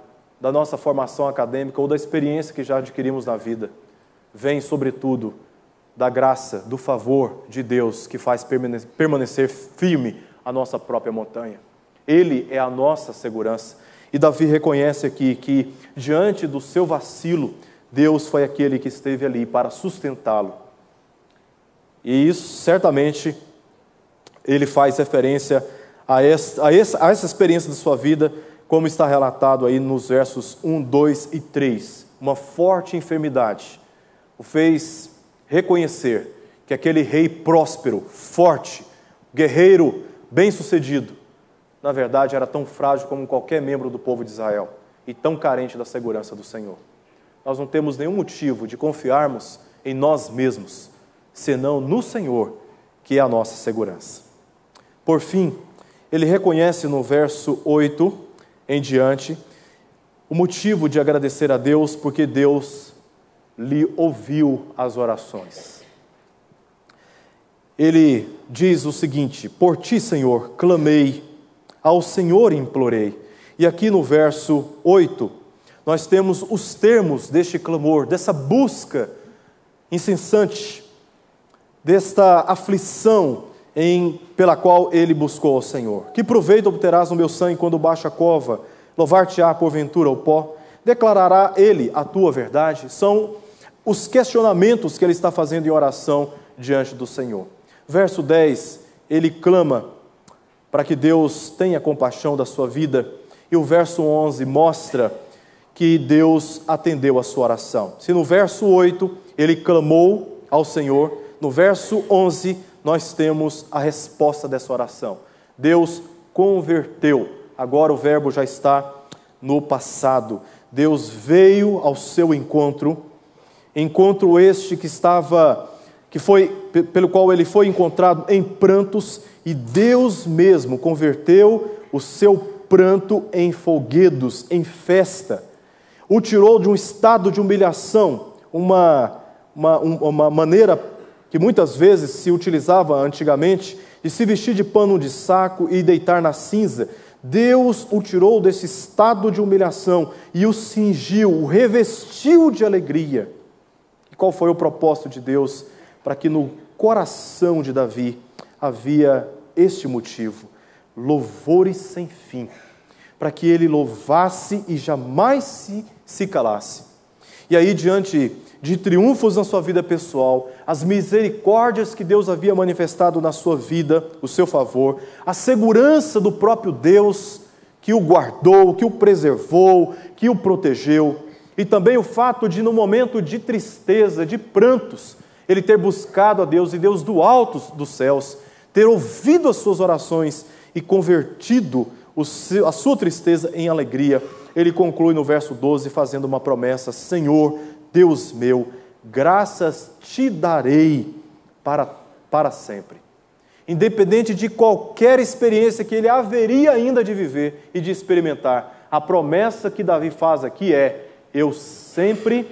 Speaker 6: da nossa formação acadêmica ou da experiência que já adquirimos na vida. Vem, sobretudo, da graça, do favor de Deus que faz permanecer firme a nossa própria montanha. Ele é a nossa segurança. E Davi reconhece aqui que, diante do seu vacilo, Deus foi aquele que esteve ali para sustentá-lo. E isso, certamente, ele faz referência a essa experiência de sua vida, como está relatado aí nos versos 1, 2 e 3. Uma forte enfermidade o fez reconhecer que aquele rei próspero, forte, guerreiro, bem-sucedido, na verdade era tão frágil como qualquer membro do povo de Israel e tão carente da segurança do Senhor. Nós não temos nenhum motivo de confiarmos em nós mesmos, senão no Senhor, que é a nossa segurança. Por fim, ele reconhece no verso 8 em diante o motivo de agradecer a Deus, porque Deus lhe ouviu as orações. Ele diz o seguinte: por ti, Senhor, clamei, ao Senhor implorei. E aqui no verso 8, nós temos os termos deste clamor, dessa busca incessante, desta aflição pela qual ele buscou ao Senhor. Que proveito obterás no meu sangue quando baixo a cova? Louvar-te-á porventura o pó? Declarará ele a tua verdade? São os questionamentos que ele está fazendo em oração diante do Senhor. Verso 10, ele clama para que Deus tenha compaixão da sua vida. E o verso 11 mostra que Deus atendeu a sua oração. Se no verso 8 ele clamou ao Senhor, no verso 11 nós temos a resposta dessa oração. Deus converteu. Agora o verbo já está no passado. Deus veio ao seu encontro este pelo qual ele foi encontrado em prantos, e Deus mesmo converteu o seu pranto em folguedos, em festa. O tirou de um estado de humilhação, uma maneira que muitas vezes se utilizava antigamente, de se vestir de pano de saco e deitar na cinza. Deus o tirou desse estado de humilhação e o cingiu, o revestiu de alegria. E qual foi o propósito de Deus? Para que no coração de Davi havia este motivo: louvores sem fim, para que ele louvasse e jamais se calasse. E aí, diante de triunfos na sua vida pessoal, as misericórdias que Deus havia manifestado na sua vida, o seu favor, a segurança do próprio Deus que o guardou, que o preservou, que o protegeu, e também o fato de, no momento de tristeza, de prantos, ele ter buscado a Deus, e Deus do alto dos céus ter ouvido as suas orações e convertido a sua tristeza em alegria. Ele conclui no verso 12 fazendo uma promessa: Senhor, Deus meu, graças te darei para sempre. Independente de qualquer experiência que ele haveria ainda de viver e de experimentar, a promessa que Davi faz aqui é: eu sempre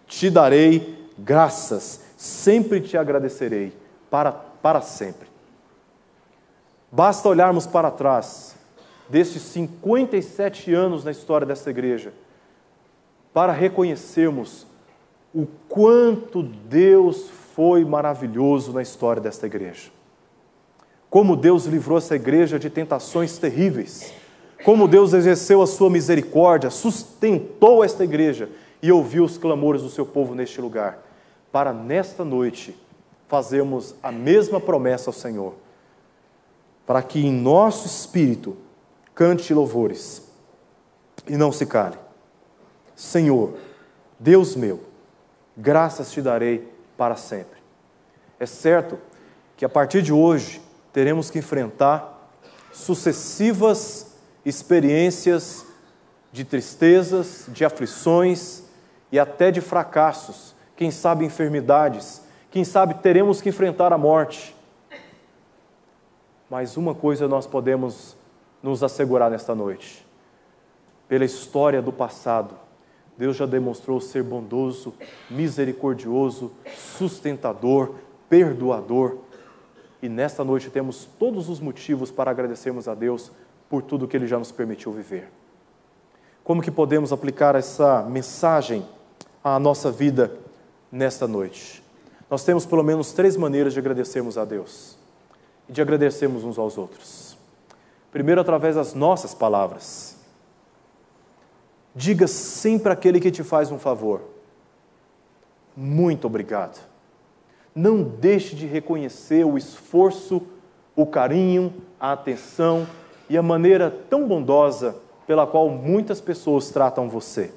Speaker 6: te darei graças, sempre te agradecerei, para sempre. Basta olharmos para trás, destes 57 anos na história dessa igreja, para reconhecermos o quanto Deus foi maravilhoso na história desta igreja. Como Deus livrou essa igreja de tentações terríveis. Como Deus exerceu a sua misericórdia, sustentou esta igreja e ouviu os clamores do seu povo neste lugar. Para nesta noite fazermos a mesma promessa ao Senhor. Para que em nosso espírito cante louvores e não se cale. Senhor, Deus meu, graças te darei para sempre. É certo que a partir de hoje teremos que enfrentar sucessivas experiências de tristezas, de aflições e até de fracassos, quem sabe enfermidades, quem sabe teremos que enfrentar a morte. Mas uma coisa nós podemos nos assegurar nesta noite: pela história do passado, Deus já demonstrou ser bondoso, misericordioso, sustentador, perdoador. E nesta noite temos todos os motivos para agradecermos a Deus por tudo que Ele já nos permitiu viver. Como que podemos aplicar essa mensagem à nossa vida nesta noite? Nós temos pelo menos 3 maneiras de agradecermos a Deus e de agradecermos uns aos outros. Primeiro, através das nossas palavras. Diga sempre àquele que te faz um favor: muito obrigado. Não deixe de reconhecer o esforço, o carinho, a atenção e a maneira tão bondosa pela qual muitas pessoas tratam você.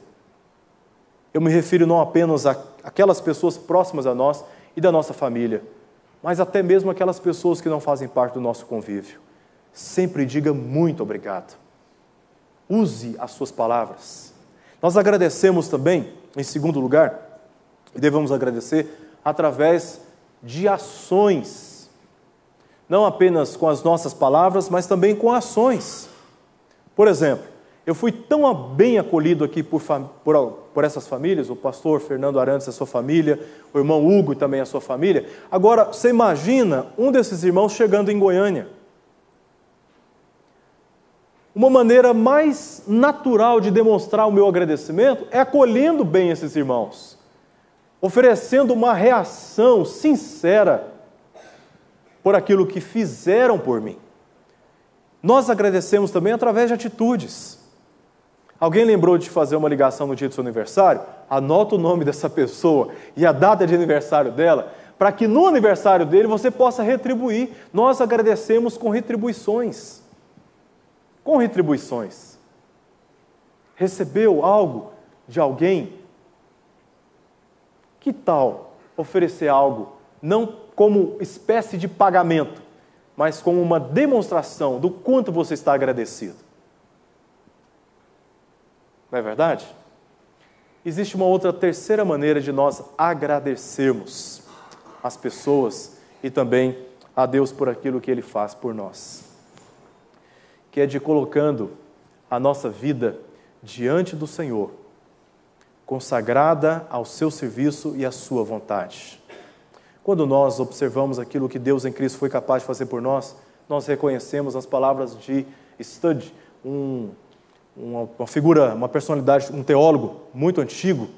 Speaker 6: Eu me refiro não apenas àquelas pessoas próximas a nós e da nossa família, mas até mesmo aquelas pessoas que não fazem parte do nosso convívio. Sempre diga muito obrigado. Use as suas palavras. Nós agradecemos também, em segundo lugar, e devemos agradecer através de ações. Não apenas com as nossas palavras, mas também com ações. Por exemplo, eu fui tão bem acolhido aqui por essas famílias, o pastor Fernando Arantes e a sua família, o irmão Hugo e também a sua família. Agora, você imagina um desses irmãos chegando em Goiânia. Uma maneira mais natural de demonstrar o meu agradecimento é acolhendo bem esses irmãos, oferecendo uma reação sincera por aquilo que fizeram por mim. Nós agradecemos também através de atitudes. Alguém lembrou de fazer uma ligação no dia do seu aniversário? Anota o nome dessa pessoa e a data de aniversário dela, para que no aniversário dele você possa retribuir. Nós agradecemos com retribuições. Com retribuições. Recebeu algo de alguém? Que tal oferecer algo, não como espécie de pagamento, mas como uma demonstração do quanto você está agradecido? Não é verdade? Existe uma outra terceira maneira de nós agradecermos as pessoas e também a Deus por aquilo que Ele faz por nós, que é de colocando a nossa vida diante do Senhor, consagrada ao seu serviço e à sua vontade. Quando nós observamos aquilo que Deus em Cristo foi capaz de fazer por nós, nós reconhecemos as palavras de Studd, uma figura, uma personalidade, um teólogo muito antigo,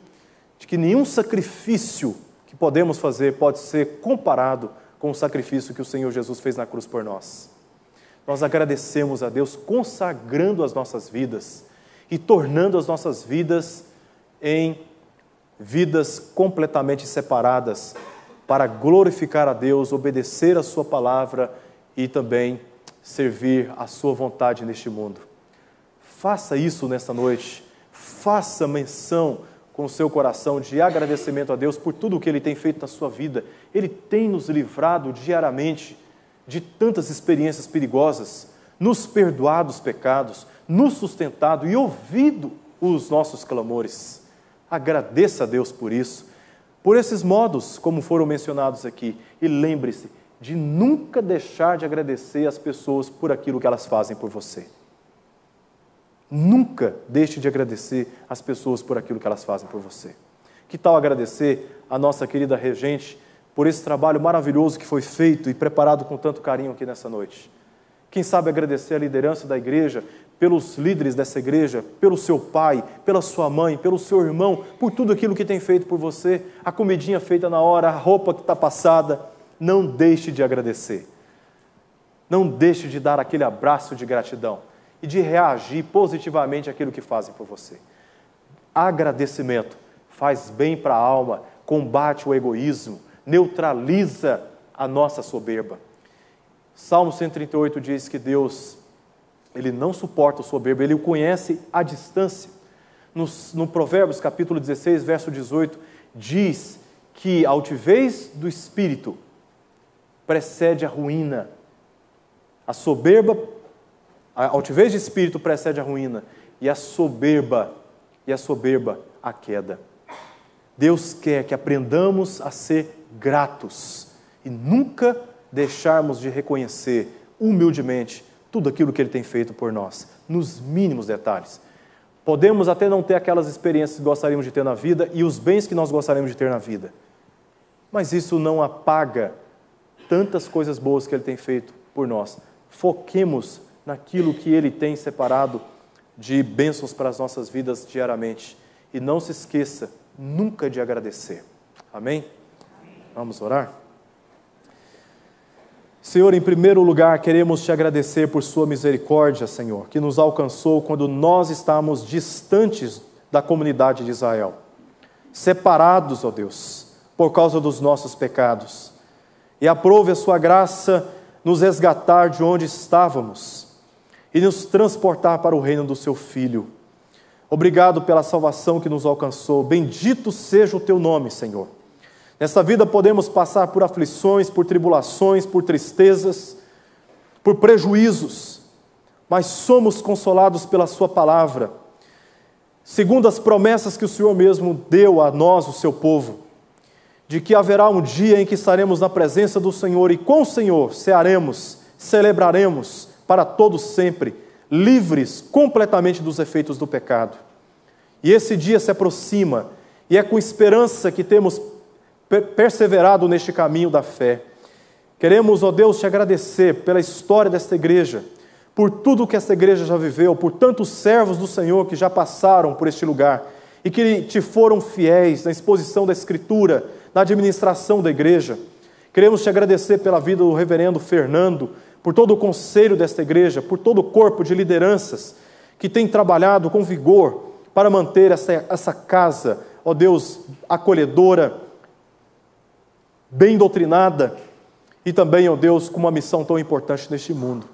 Speaker 6: de que nenhum sacrifício que podemos fazer pode ser comparado com o sacrifício que o Senhor Jesus fez na cruz por nós. Nós agradecemos a Deus consagrando as nossas vidas e tornando as nossas vidas em vidas completamente separadas para glorificar a Deus, obedecer a sua palavra e também servir a sua vontade neste mundo. Faça isso nesta noite, faça menção com o seu coração de agradecimento a Deus por tudo o que Ele tem feito na sua vida. Ele tem nos livrado diariamente de tantas experiências perigosas, nos perdoado os pecados, nos sustentado e ouvido os nossos clamores. Agradeça a Deus por isso, por esses modos como foram mencionados aqui, e lembre-se de nunca deixar de agradecer as pessoas por aquilo que elas fazem por você. Nunca deixe de agradecer as pessoas por aquilo que elas fazem por você. Que tal agradecer a nossa querida regente por esse trabalho maravilhoso que foi feito e preparado com tanto carinho aqui nessa noite? Quem sabe agradecer a liderança da igreja, pelos líderes dessa igreja, pelo seu pai, pela sua mãe, pelo seu irmão, por tudo aquilo que tem feito por você, a comidinha feita na hora, a roupa que está passada. Não deixe de agradecer. Não deixe de dar aquele abraço de gratidão e de reagir positivamente àquilo que fazem por você. Agradecimento faz bem para a alma, combate o egoísmo, neutraliza a nossa soberba. Salmo 138 diz que Deus, Ele não suporta o soberbo, Ele o conhece à distância. No Provérbios capítulo 16, verso 18, diz que a altivez do espírito precede a ruína. A altivez de espírito precede a ruína, e a soberba a queda. Deus quer que aprendamos a ser gratos e nunca deixarmos de reconhecer humildemente tudo aquilo que Ele tem feito por nós, nos mínimos detalhes. Podemos até não ter aquelas experiências que gostaríamos de ter na vida e os bens que nós gostaríamos de ter na vida, mas isso não apaga tantas coisas boas que Ele tem feito por nós. Foquemos naquilo que Ele tem separado de bênçãos para as nossas vidas diariamente. E não se esqueça nunca de agradecer. Amém? Vamos orar? Senhor, em primeiro lugar, queremos te agradecer por sua misericórdia, Senhor, que nos alcançou quando nós estávamos distantes da comunidade de Israel, separados, ó Deus, por causa dos nossos pecados. E aprove a sua graça nos resgatar de onde estávamos e nos transportar para o reino do seu Filho. Obrigado pela salvação que nos alcançou. Bendito seja o teu nome, Senhor. Nesta vida podemos passar por aflições, por tribulações, por tristezas, por prejuízos, mas somos consolados pela sua palavra, segundo as promessas que o Senhor mesmo deu a nós, o seu povo, de que haverá um dia em que estaremos na presença do Senhor e com o Senhor cearemos, celebraremos para todos sempre, livres completamente dos efeitos do pecado. E esse dia se aproxima, e é com esperança que temos perseverado neste caminho da fé. Queremos, ó Deus, te agradecer pela história desta igreja, por tudo que esta igreja já viveu, por tantos servos do Senhor que já passaram por este lugar e que te foram fiéis na exposição da Escritura, na administração da igreja. Queremos te agradecer pela vida do reverendo Fernando, por todo o conselho desta igreja, por todo o corpo de lideranças que tem trabalhado com vigor para manter essa casa, ó Deus, acolhedora, bem doutrinada e também, ó Deus, com uma missão tão importante neste mundo.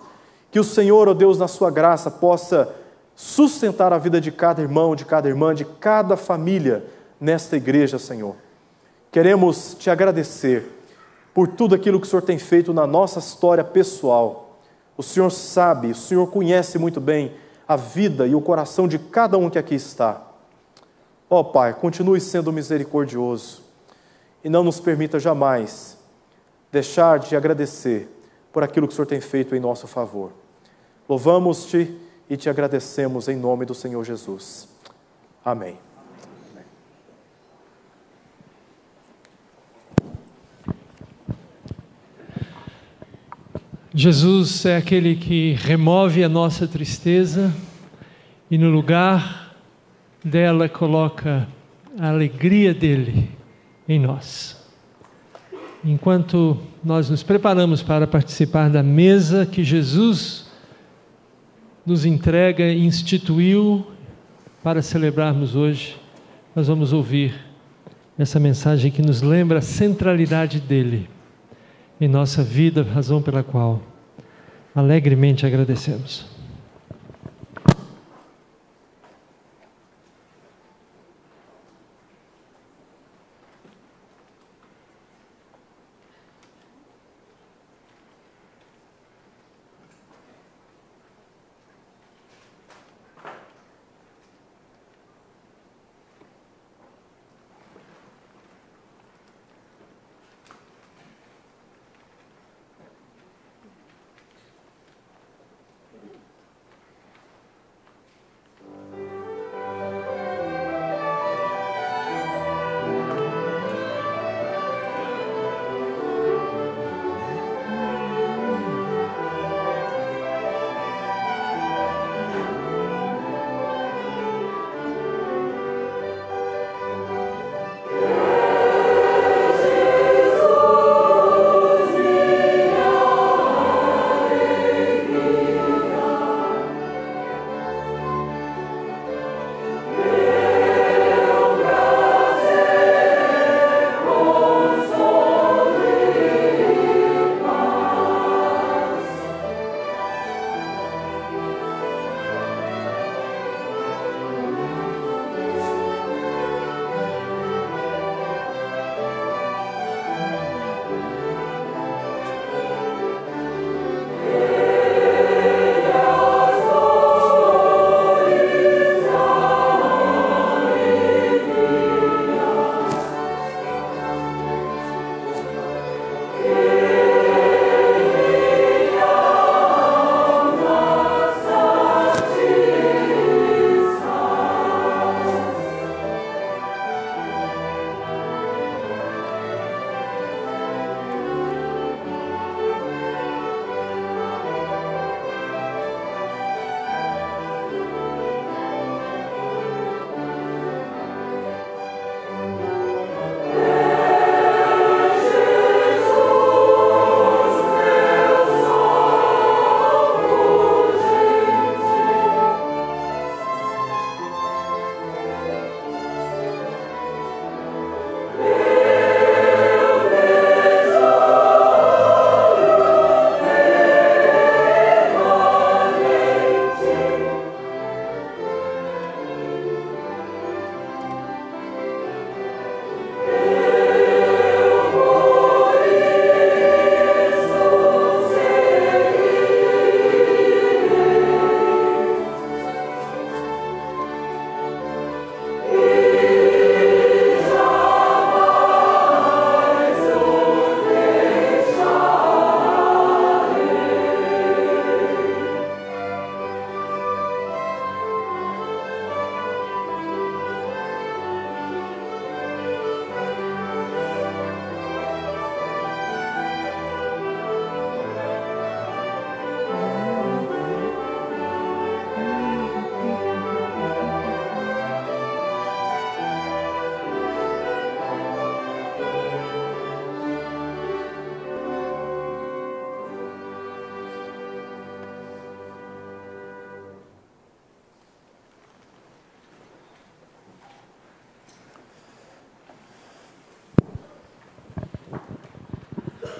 Speaker 6: Que o Senhor, ó Deus, na sua graça, possa sustentar a vida de cada irmão, de cada irmã, de cada família nesta igreja, Senhor. Queremos te agradecer por tudo aquilo que o Senhor tem feito na nossa história pessoal. O Senhor sabe, o Senhor conhece muito bem a vida e o coração de cada um que aqui está. Ó Pai, continue sendo misericordioso e não nos permita jamais deixar de agradecer por aquilo que o Senhor tem feito em nosso favor. Louvamos-te e te agradecemos em nome do Senhor Jesus. Amém.
Speaker 4: Jesus é aquele que remove a nossa tristeza e no lugar dela coloca a alegria dele em nós. Enquanto nós nos preparamos para participar da mesa que Jesus nos entrega e instituiu para celebrarmos hoje, nós vamos ouvir essa mensagem que nos lembra a centralidade dele em nossa vida, razão pela qual alegremente agradecemos.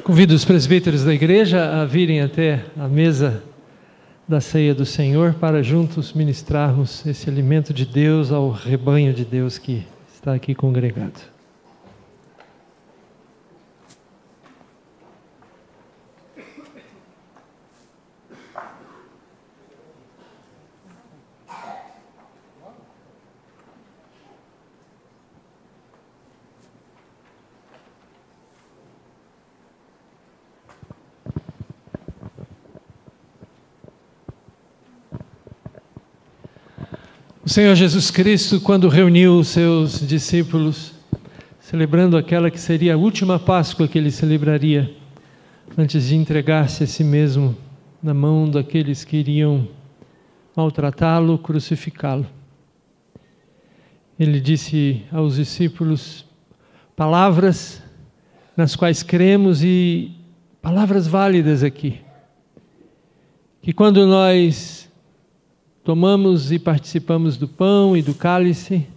Speaker 4: Convido os presbíteros da igreja a virem até a mesa da ceia do Senhor para juntos ministrarmos esse alimento de Deus ao rebanho de Deus que está aqui congregado. O Senhor Jesus Cristo, quando reuniu os seus discípulos, celebrando aquela que seria a última Páscoa que ele celebraria, antes de entregar-se a si mesmo na mão daqueles que iriam maltratá-lo, crucificá-lo. Ele disse aos discípulos palavras nas quais cremos e palavras válidas aqui, que quando nós tomamos e participamos do pão e do cálice,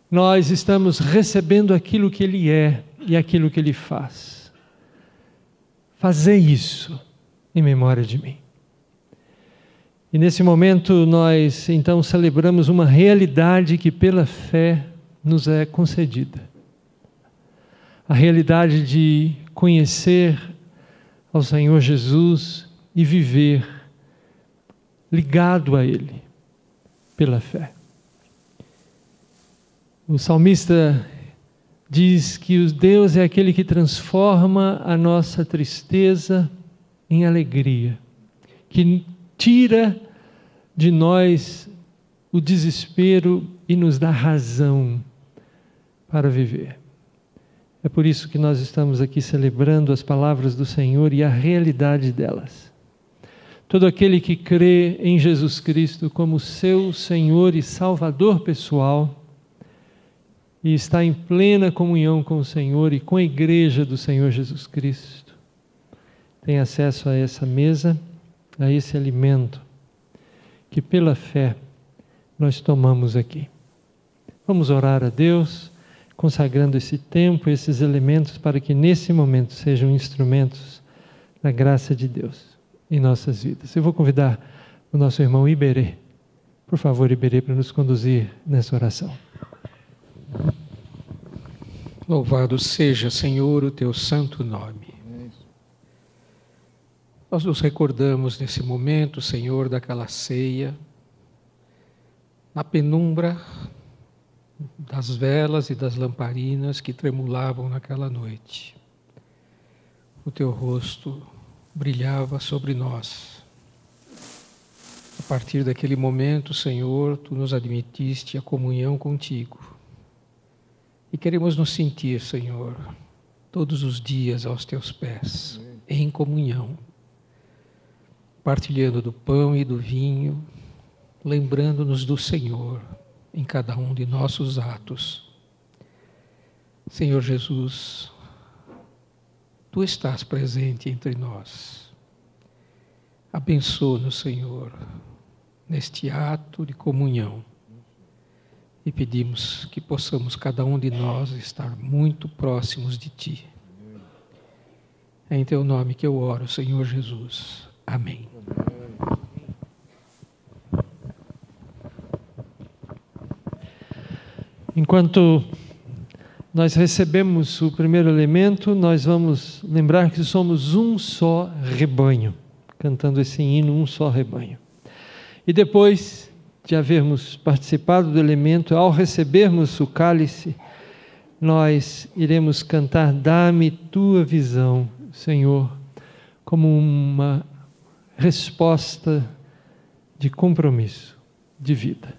Speaker 4: nós estamos recebendo aquilo que Ele é e aquilo que Ele faz. Fazei isso em memória de mim. E nesse momento nós então celebramos uma realidade que pela fé nos é concedida. A realidade de conhecer ao Senhor Jesus e viver ligado a Ele, pela fé. O salmista diz que o Deus é aquele que transforma a nossa tristeza em alegria, que tira de nós o desespero e nos dá razão para viver. É por isso que nós estamos aqui celebrando as palavras do Senhor e a realidade delas. Todo aquele que crê em Jesus Cristo como seu Senhor e Salvador pessoal e está em plena comunhão com o Senhor e com a igreja do Senhor Jesus Cristo, tem acesso a essa mesa, a esse alimento que pela fé nós tomamos aqui. Vamos orar a Deus, consagrando esse tempo, esses elementos, para que nesse momento sejam instrumentos da graça de Deus em nossas vidas. Eu vou convidar o nosso irmão Iberê. Por favor, Iberê, para nos conduzir nessa oração.
Speaker 7: Louvado seja, Senhor, o teu santo nome. Nós nos recordamos nesse momento, Senhor, daquela ceia, na penumbra das velas e das lamparinas que tremulavam naquela noite. O teu rosto brilhava sobre nós. A partir daquele momento, Senhor, tu nos admitiste a comunhão contigo. E queremos nos sentir, Senhor, todos os dias aos teus pés, em comunhão, partilhando do pão e do vinho, lembrando-nos do Senhor em cada um de nossos atos. Senhor Jesus, tu estás presente entre nós. Abençoa-nos, Senhor, neste ato de comunhão. E pedimos que possamos, cada um de nós, estar muito próximos de Ti. É em Teu nome que eu oro, Senhor Jesus. Amém.
Speaker 4: Enquanto nós recebemos o primeiro elemento, nós vamos lembrar que somos um só rebanho, cantando esse hino, um só rebanho. E depois de havermos participado do elemento, ao recebermos o cálice, nós iremos cantar Dá-me tua visão, Senhor, como uma resposta de compromisso, de vida.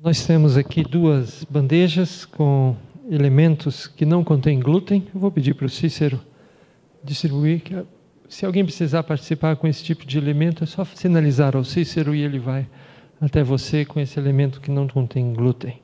Speaker 4: Nós temos aqui 2 bandejas com elementos que não contêm glúten. Eu vou pedir para o Cícero distribuir. Se alguém precisar participar com esse tipo de elemento, é só sinalizar ao Cícero e ele vai até você com esse elemento que não contém glúten.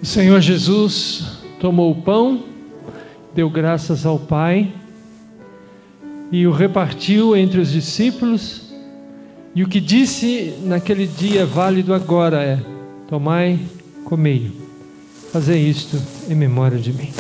Speaker 4: O Senhor Jesus tomou o pão, deu graças ao Pai e o repartiu entre os discípulos, e o que disse naquele dia válido agora é: tomai, comei, fazei isto em memória de mim.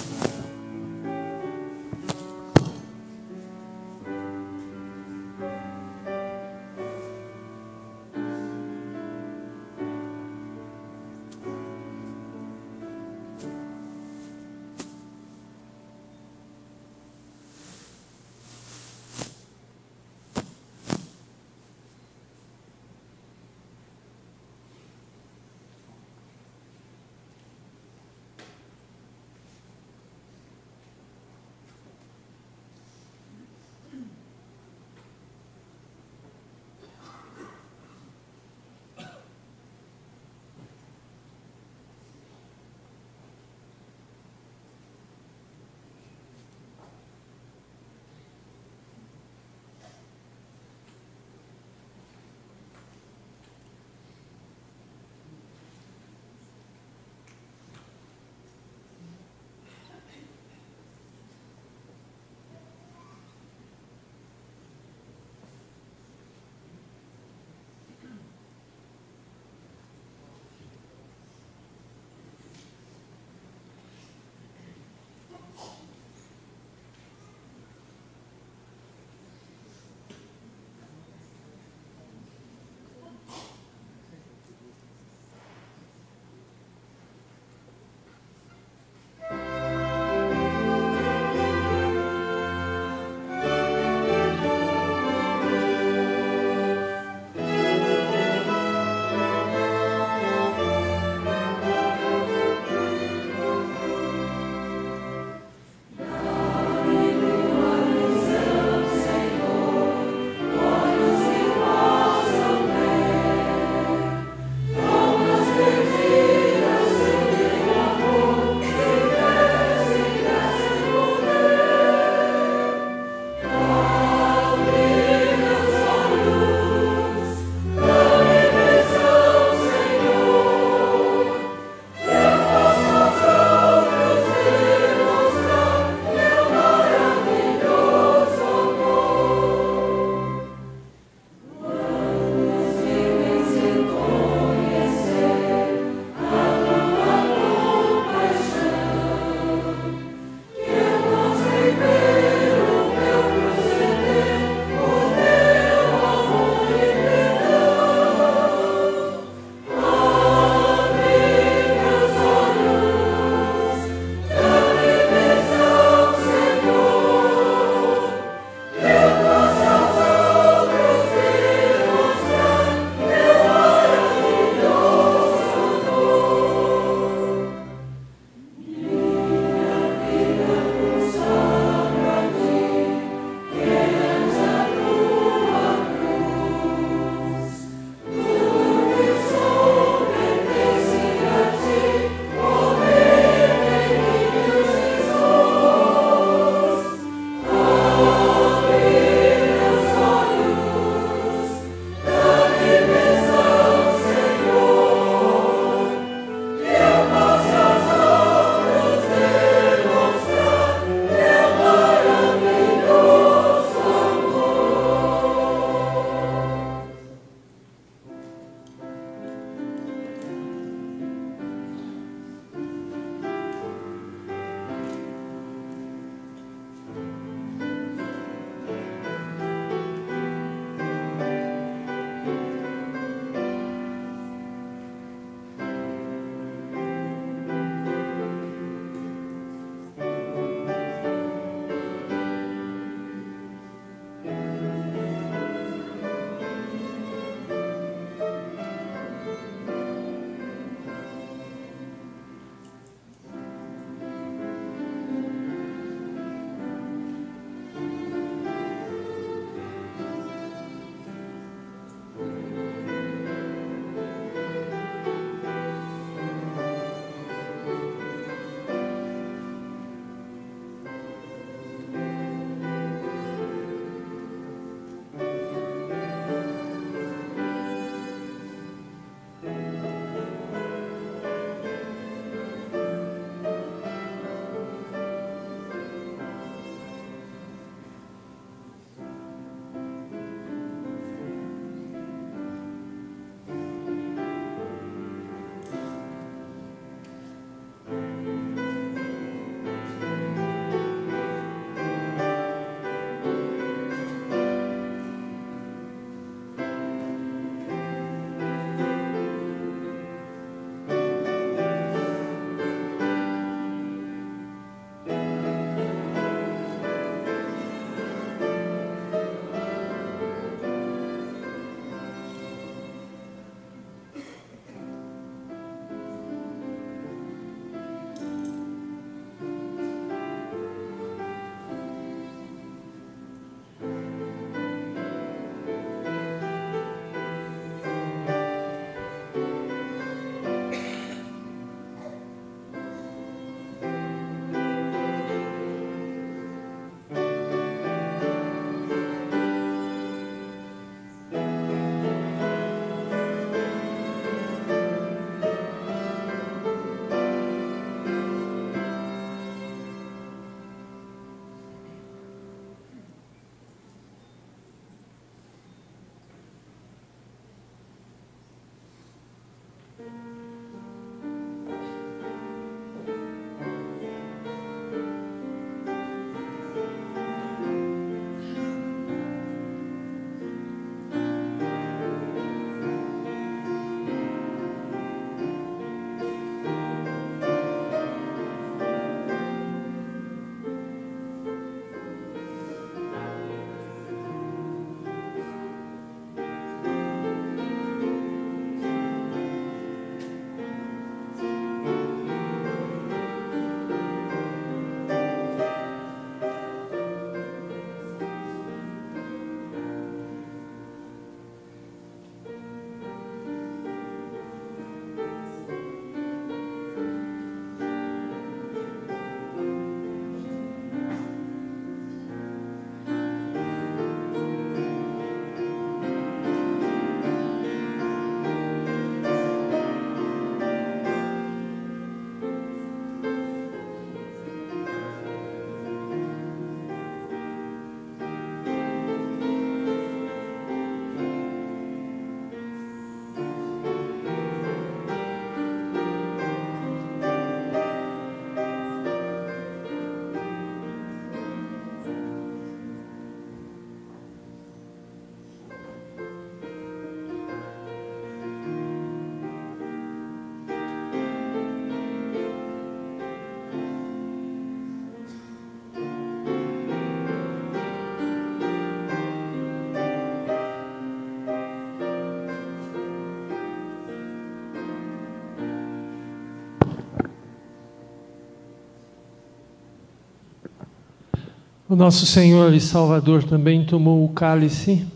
Speaker 4: O nosso Senhor e Salvador também tomou o cálice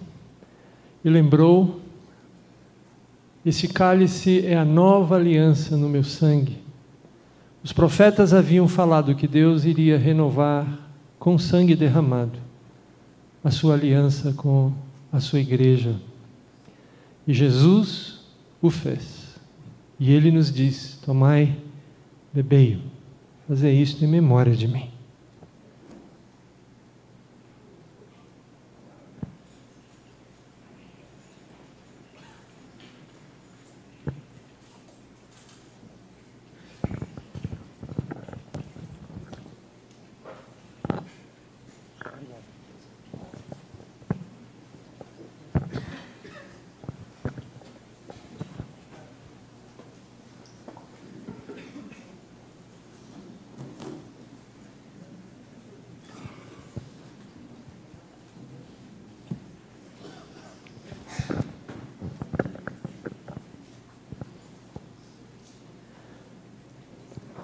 Speaker 4: e lembrou: esse cálice é a nova aliança no meu sangue. Os profetas haviam falado que Deus iria renovar com sangue derramado a sua aliança com a sua igreja. E Jesus o fez. E ele nos diz: tomai, bebei, fazei isto em memória de mim.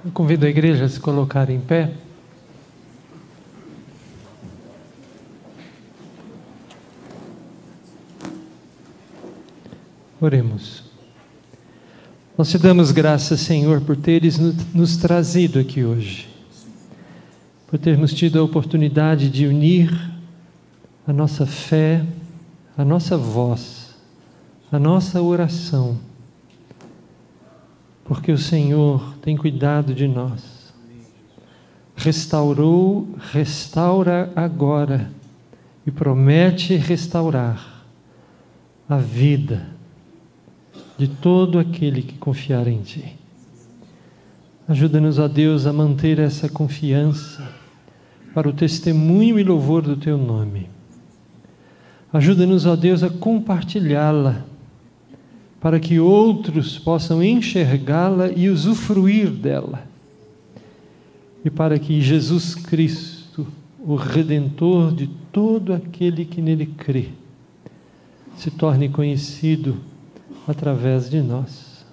Speaker 4: Eu convido a igreja a se colocar em pé. Oremos. Nós te damos graças, Senhor, por teres nos trazido aqui hoje, por termos tido a oportunidade de unir a nossa fé, a nossa voz, a nossa oração, porque o Senhor tem cuidado de nós, restaura agora e promete restaurar a vida de todo aquele que confiar em Ti. Ajuda-nos, ó Deus, a manter essa confiança para o testemunho e louvor do Teu nome. Ajuda-nos, ó Deus, a compartilhá-la para que outros possam enxergá-la e usufruir dela. E para que Jesus Cristo, o Redentor de todo aquele que nele crê, se torne conhecido através de nós.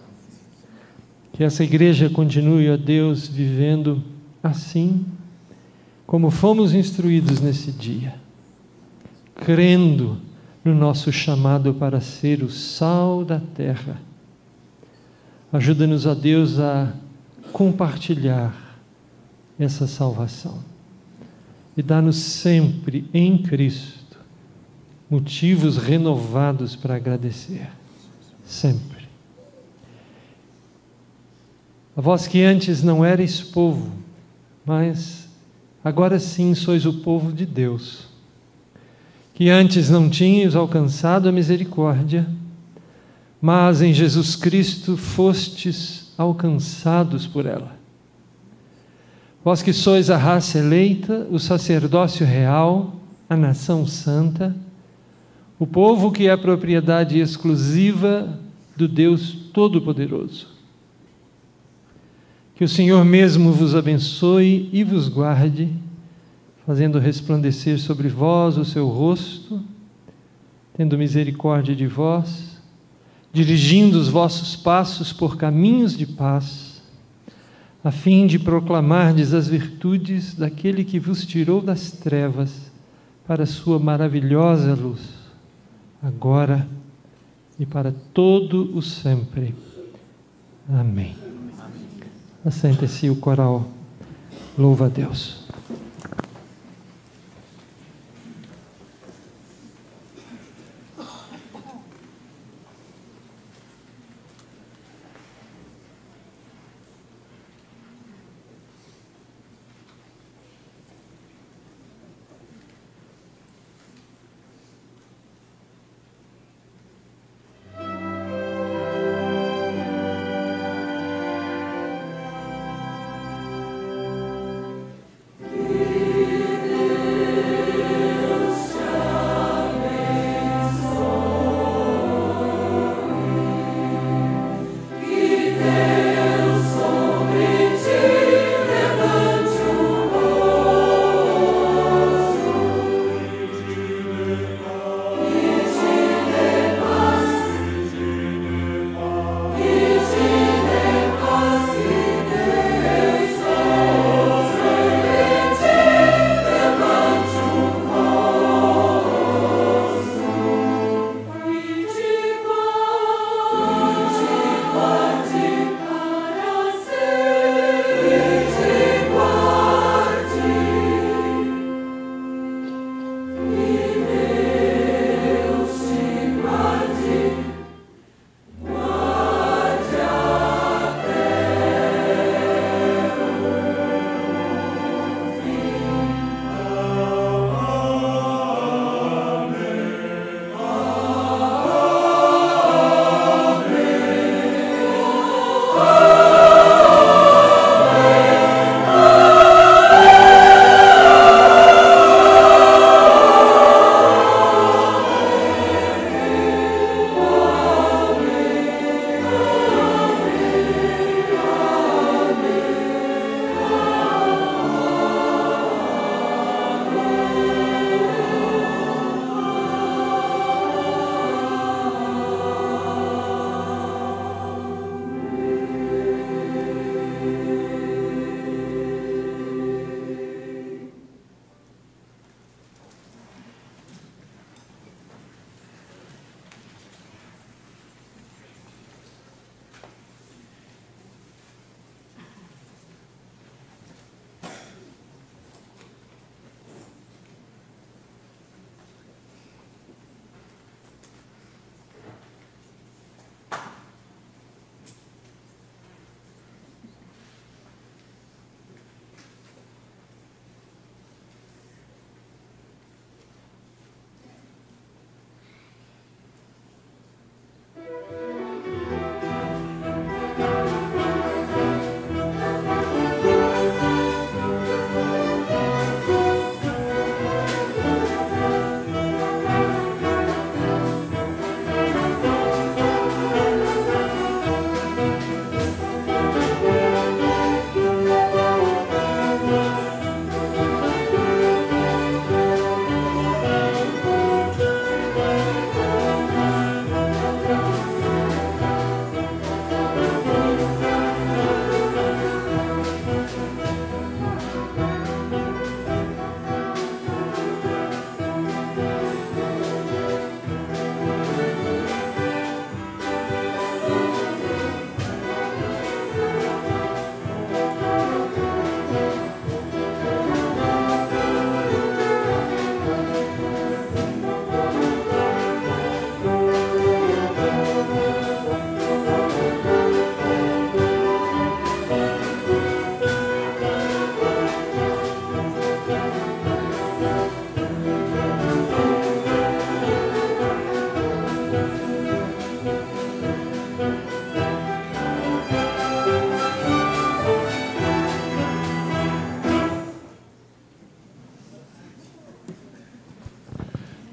Speaker 4: Que essa igreja continue, ó Deus, vivendo assim, como fomos instruídos nesse dia, crendo no nosso chamado para ser o sal da terra. Ajuda-nos, ó Deus, a compartilhar essa salvação e dá-nos sempre em Cristo motivos renovados para agradecer, sempre. A vós que antes não erais povo, mas agora sim sois o povo de Deus, que antes não tinhas alcançado a misericórdia, mas em Jesus Cristo fostes alcançados por ela. Vós que sois a raça eleita, o sacerdócio real, a nação santa, o povo que é a propriedade exclusiva do Deus Todo-Poderoso. Que o Senhor mesmo vos abençoe e vos guarde, fazendo resplandecer sobre vós o seu rosto, tendo misericórdia de vós, dirigindo os vossos passos por caminhos de paz, a fim de proclamardes as virtudes daquele que vos tirou das trevas para a sua maravilhosa luz, agora e para todo o sempre. Amém. Assente-se, o coral louva a Deus.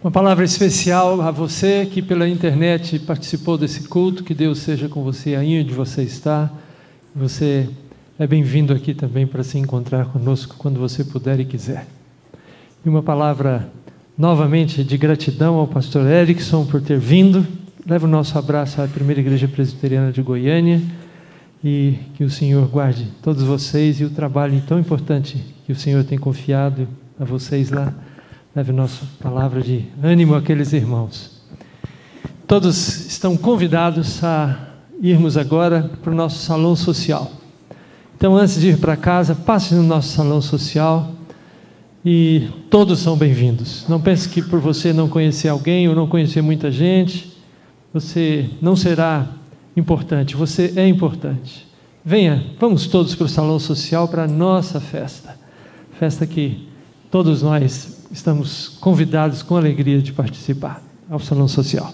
Speaker 4: Uma palavra especial a você que pela internet participou desse culto. Que Deus seja com você aí onde você está. Você é bem-vindo aqui também para se encontrar conosco quando você puder e quiser. E uma palavra novamente de gratidão ao pastor Erickson por ter vindo. Leva o nosso abraço à Primeira Igreja Presbiteriana de Goiânia e que o Senhor guarde todos vocês e o trabalho tão importante que o Senhor tem confiado a vocês lá. Leve a nossa palavra de ânimo àqueles irmãos. Todos estão convidados a irmos agora para o nosso salão social. Então, antes de ir para casa, passe no nosso salão social e todos são bem-vindos. Não pense que por você não conhecer alguém ou não conhecer muita gente, você não será importante. Você é importante. Venha, vamos todos para o salão social para a nossa festa. Festa que todos nós estamos convidados com alegria de participar ao salão social.